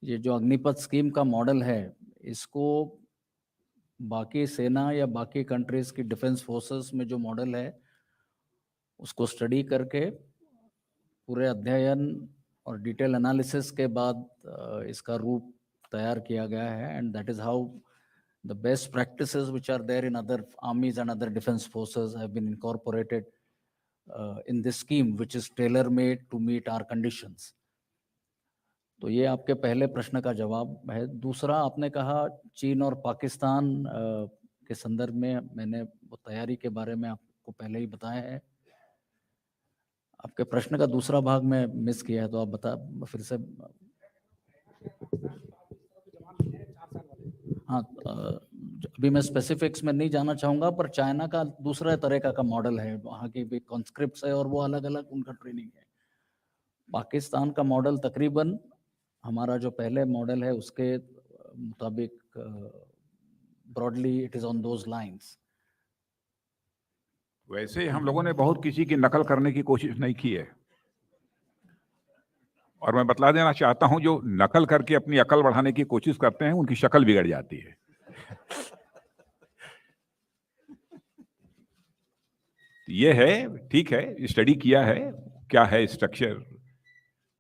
ये जो अग्निपथ स्कीम का मॉडल है, इसको बाकी सेना या बाकी कंट्रीज की डिफेंस फोर्सेस में जो मॉडल है उसको स्टडी करके पूरे अध्ययन और डिटेल एनालिसिस के बाद इसका रूप तैयार किया गया है। And that is how the best practices which are there in other armies and other defense forces have been incorporated in this scheme, which is tailor made to meet our conditions. तो ये आपके पहले प्रश्न का जवाब है। दूसरा, आपने कहा चीन और पाकिस्तान के संदर्भ में, मैंने वो तैयारी के बारे में आपको पहले ही बताया है। आपके प्रश्न का दूसरा भाग मैं मिस किया है, तो आप बता फिर से। हाँ, अभी मैं स्पेसिफिक्स में नहीं जाना चाहूँगा, पर चाइना का दूसरा तरीका का मॉडल है, वहाँ की भी कॉन्स्क्रिप्ट्स है और वो अलग अलग उनका ट्रेनिंग है। पाकिस्तान का मॉडल तकरीबन हमारा जो पहले मॉडल है उसके मुताबिक broadly it is on those lines. वैसे हम लोगों ने बहुत किसी की नकल करने की कोशिश नहीं की है, और मैं बतला देना चाहता हूं, जो नकल करके अपनी अकल बढ़ाने की कोशिश करते हैं उनकी शक्ल बिगड़ जाती है। ये है, ठीक है, स्टडी किया है, क्या है स्ट्रक्चर,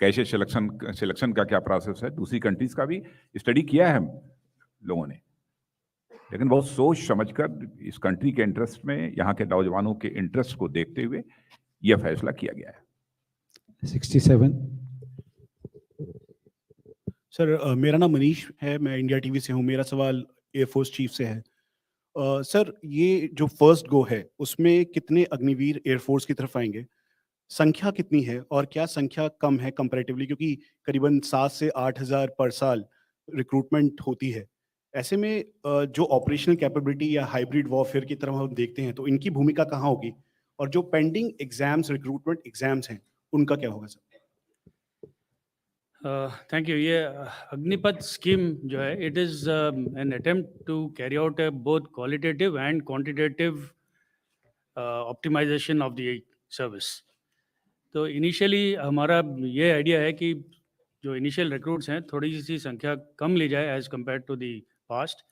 कैसे सिलेक्शन का क्या प्रोसेस है, दूसरी कंट्रीज का भी स्टडी किया है हम लोगों ने, लेकिन बहुत सोच समझकर इस कंट्री के इंटरेस्ट में, यहाँ के नौजवानों के इंटरेस्ट को देखते हुए यह फैसला किया गया है। 67। सर मेरा नाम मनीष है, मैं इंडिया टीवी से हूँ। मेरा सवाल एयरफोर्स चीफ से है। सर ये जो फर्स्ट गो है उसमें कितने अग्निवीर एयरफोर्स की तरफ आएंगे, संख्या कितनी है, और क्या संख्या कम है कंपैरेटिवली, क्योंकि करीबन 7 से 8 हज़ार पर साल रिक्रूटमेंट होती है। ऐसे में जो ऑपरेशनल कैपेबिलिटी या हाइब्रिड वॉरफेयर की तरफ हम देखते हैं तो इनकी भूमिका कहाँ होगी, और जो पेंडिंग एग्जाम्स, रिक्रूटमेंट एग्जाम्स हैं, उनका क्या होगा सर? Thank you. ये अग्निपथ स्कीम जो है, it is an attempt to carry out both qualitative and quantitative optimisation of the service. तो इनिशियली हमारा ये आइडिया है कि जो इनिशियल रिक्रूट्स हैं थोड़ी सी संख्या कम ली जाए as compared to the past,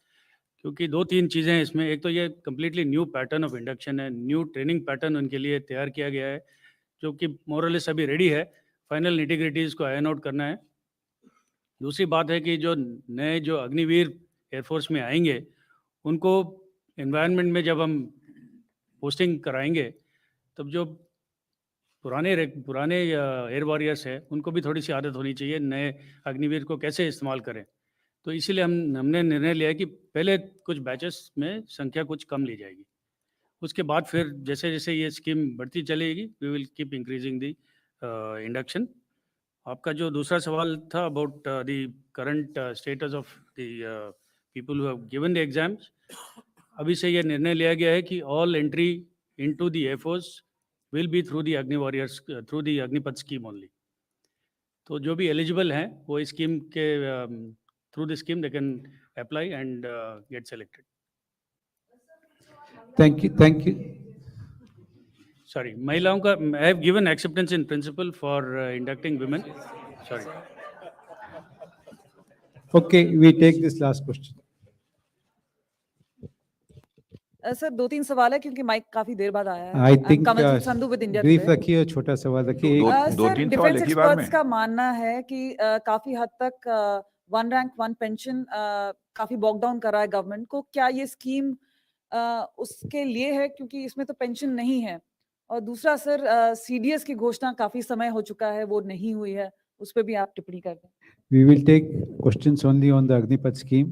क्योंकि 2-3 चीज़ें हैं इसमें। एक तो ये completely new pattern of induction है, न्यू ट्रेनिंग पैटर्न उनके लिए तैयार किया गया है, जो कि मोरलेस अभी रेडी है। फाइनल निटिग्रिटीज़ को आयन आउट करना है। दूसरी बात है कि जो नए जो अग्निवीर एयरफोर्स में आएंगे, उनको एनवायरनमेंट में जब हम पोस्टिंग कराएंगे, तब जो पुराने एयर वॉरियर्स हैं उनको भी थोड़ी सी आदत होनी चाहिए नए अग्निवीर को कैसे इस्तेमाल करें। तो इसीलिए हमने निर्णय लिया कि पहले कुछ बैचेस में संख्या कुछ कम ली जाएगी, उसके बाद फिर जैसे जैसे ये स्कीम बढ़ती चलेगी we will keep increasing the induction. आपका जो दूसरा सवाल था about the current status of the people who have given the exams, अभी से ये निर्णय लिया गया है कि all entry into the air force will be through the Agni Warriors, through the Agnipath scheme only. तो जो भी eligible हैं वो इस scheme के through the scheme they can apply and get selected. Thank you. Thank you. Sorry, महिलाओं का I have given acceptance in principle for inducting women. Sorry. Okay, we take this last question. Sir 2-3 सवाल है क्योंकि mic काफी देर बाद आया है। I think Kamaljeet Sandhu with India brief today. रखिए और छोटा सवाल रखिए। सर तीन सवाल डिफेंस एक ही बार में। एक्सपर्ट्स का मानना है कि काफी हद तक वन रैंक वन पेंशन काफी बॉक डाउन कर रहा है गवर्नमेंट को। क्या ये स्कीम उसके लिए है क्योंकि इसमें तो पेंशन नहीं है? और दूसरा सर सीडीएस की घोषणा काफी समय हो चुका है, वो नहीं हुई है, उस पर भी आप टिप्पणी कर दें। We will take questions only on the Agnipath scheme.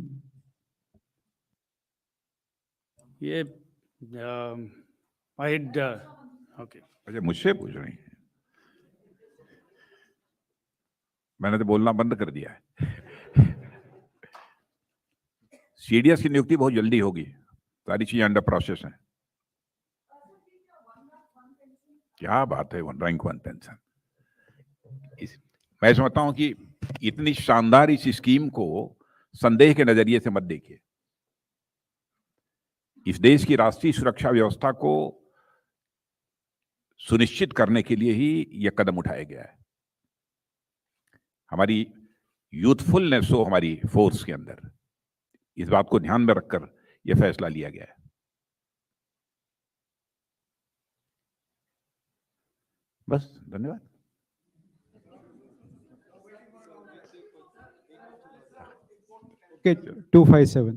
ये okay. अच्छा, मुझसे पूछ रही हैं? मैंने तो बोलना बंद कर दिया है। सीडीएस की नियुक्ति बहुत जल्दी होगी, सारी चीजें अंडर प्रोसेस हैं। क्या बात है, वन रैंक वन पेंशन। मैं समझता हूं कि इतनी शानदार इस स्कीम को संदेह के नजरिए से मत देखिए। इस देश की राष्ट्रीय सुरक्षा व्यवस्था को सुनिश्चित करने के लिए ही यह कदम उठाया गया है। हमारी यूथफुलनेस हो हमारी फोर्स के अंदर, इस बात को ध्यान में रखकर यह फैसला लिया गया है। बस, धन्यवाद। Okay, 257.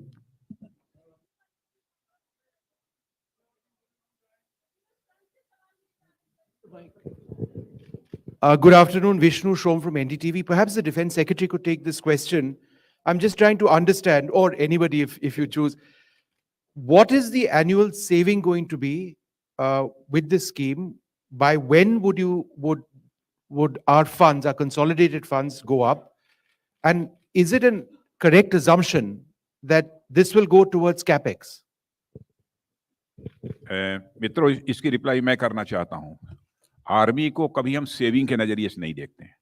Good afternoon, Vishnu Shom from NDTV. Perhaps the Defense Secretary could take this question. I'm just trying to understand, or anybody if you choose, what is the annual saving going to be with this scheme? By when would our funds, our consolidated funds, go up? And is it a correct assumption that this will go towards capex? मित्रों, इसकी reply मैं करना चाहता हूं। Army को कभी हम saving के नजरिए से नहीं देखते हैं,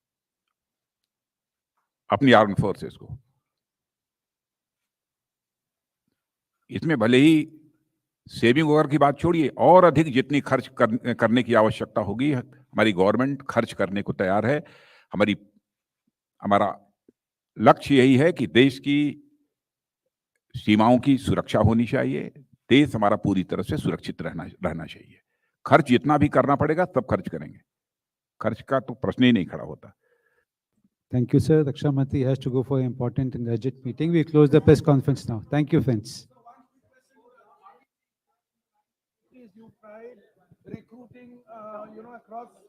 अपनी आर्म फोर्सेस को। इसमें भले ही सेविंग वगैरह की बात छोड़िए, और अधिक जितनी खर्च करने की आवश्यकता होगी, हमारी गवर्नमेंट खर्च करने को तैयार है। हमारा लक्ष्य यही है कि देश की सीमाओं की सुरक्षा होनी चाहिए, देश हमारा पूरी तरह से सुरक्षित रहना चाहिए। खर्च जितना भी करना पड़ेगा सब खर्च करेंगे, खर्च का तो प्रश्न ही नहीं खड़ा होता। Thank you, sir. Raksha Mantri has to go for an important and urgent meeting. We close the press conference now. Thank you, friends. You tried recruiting, across the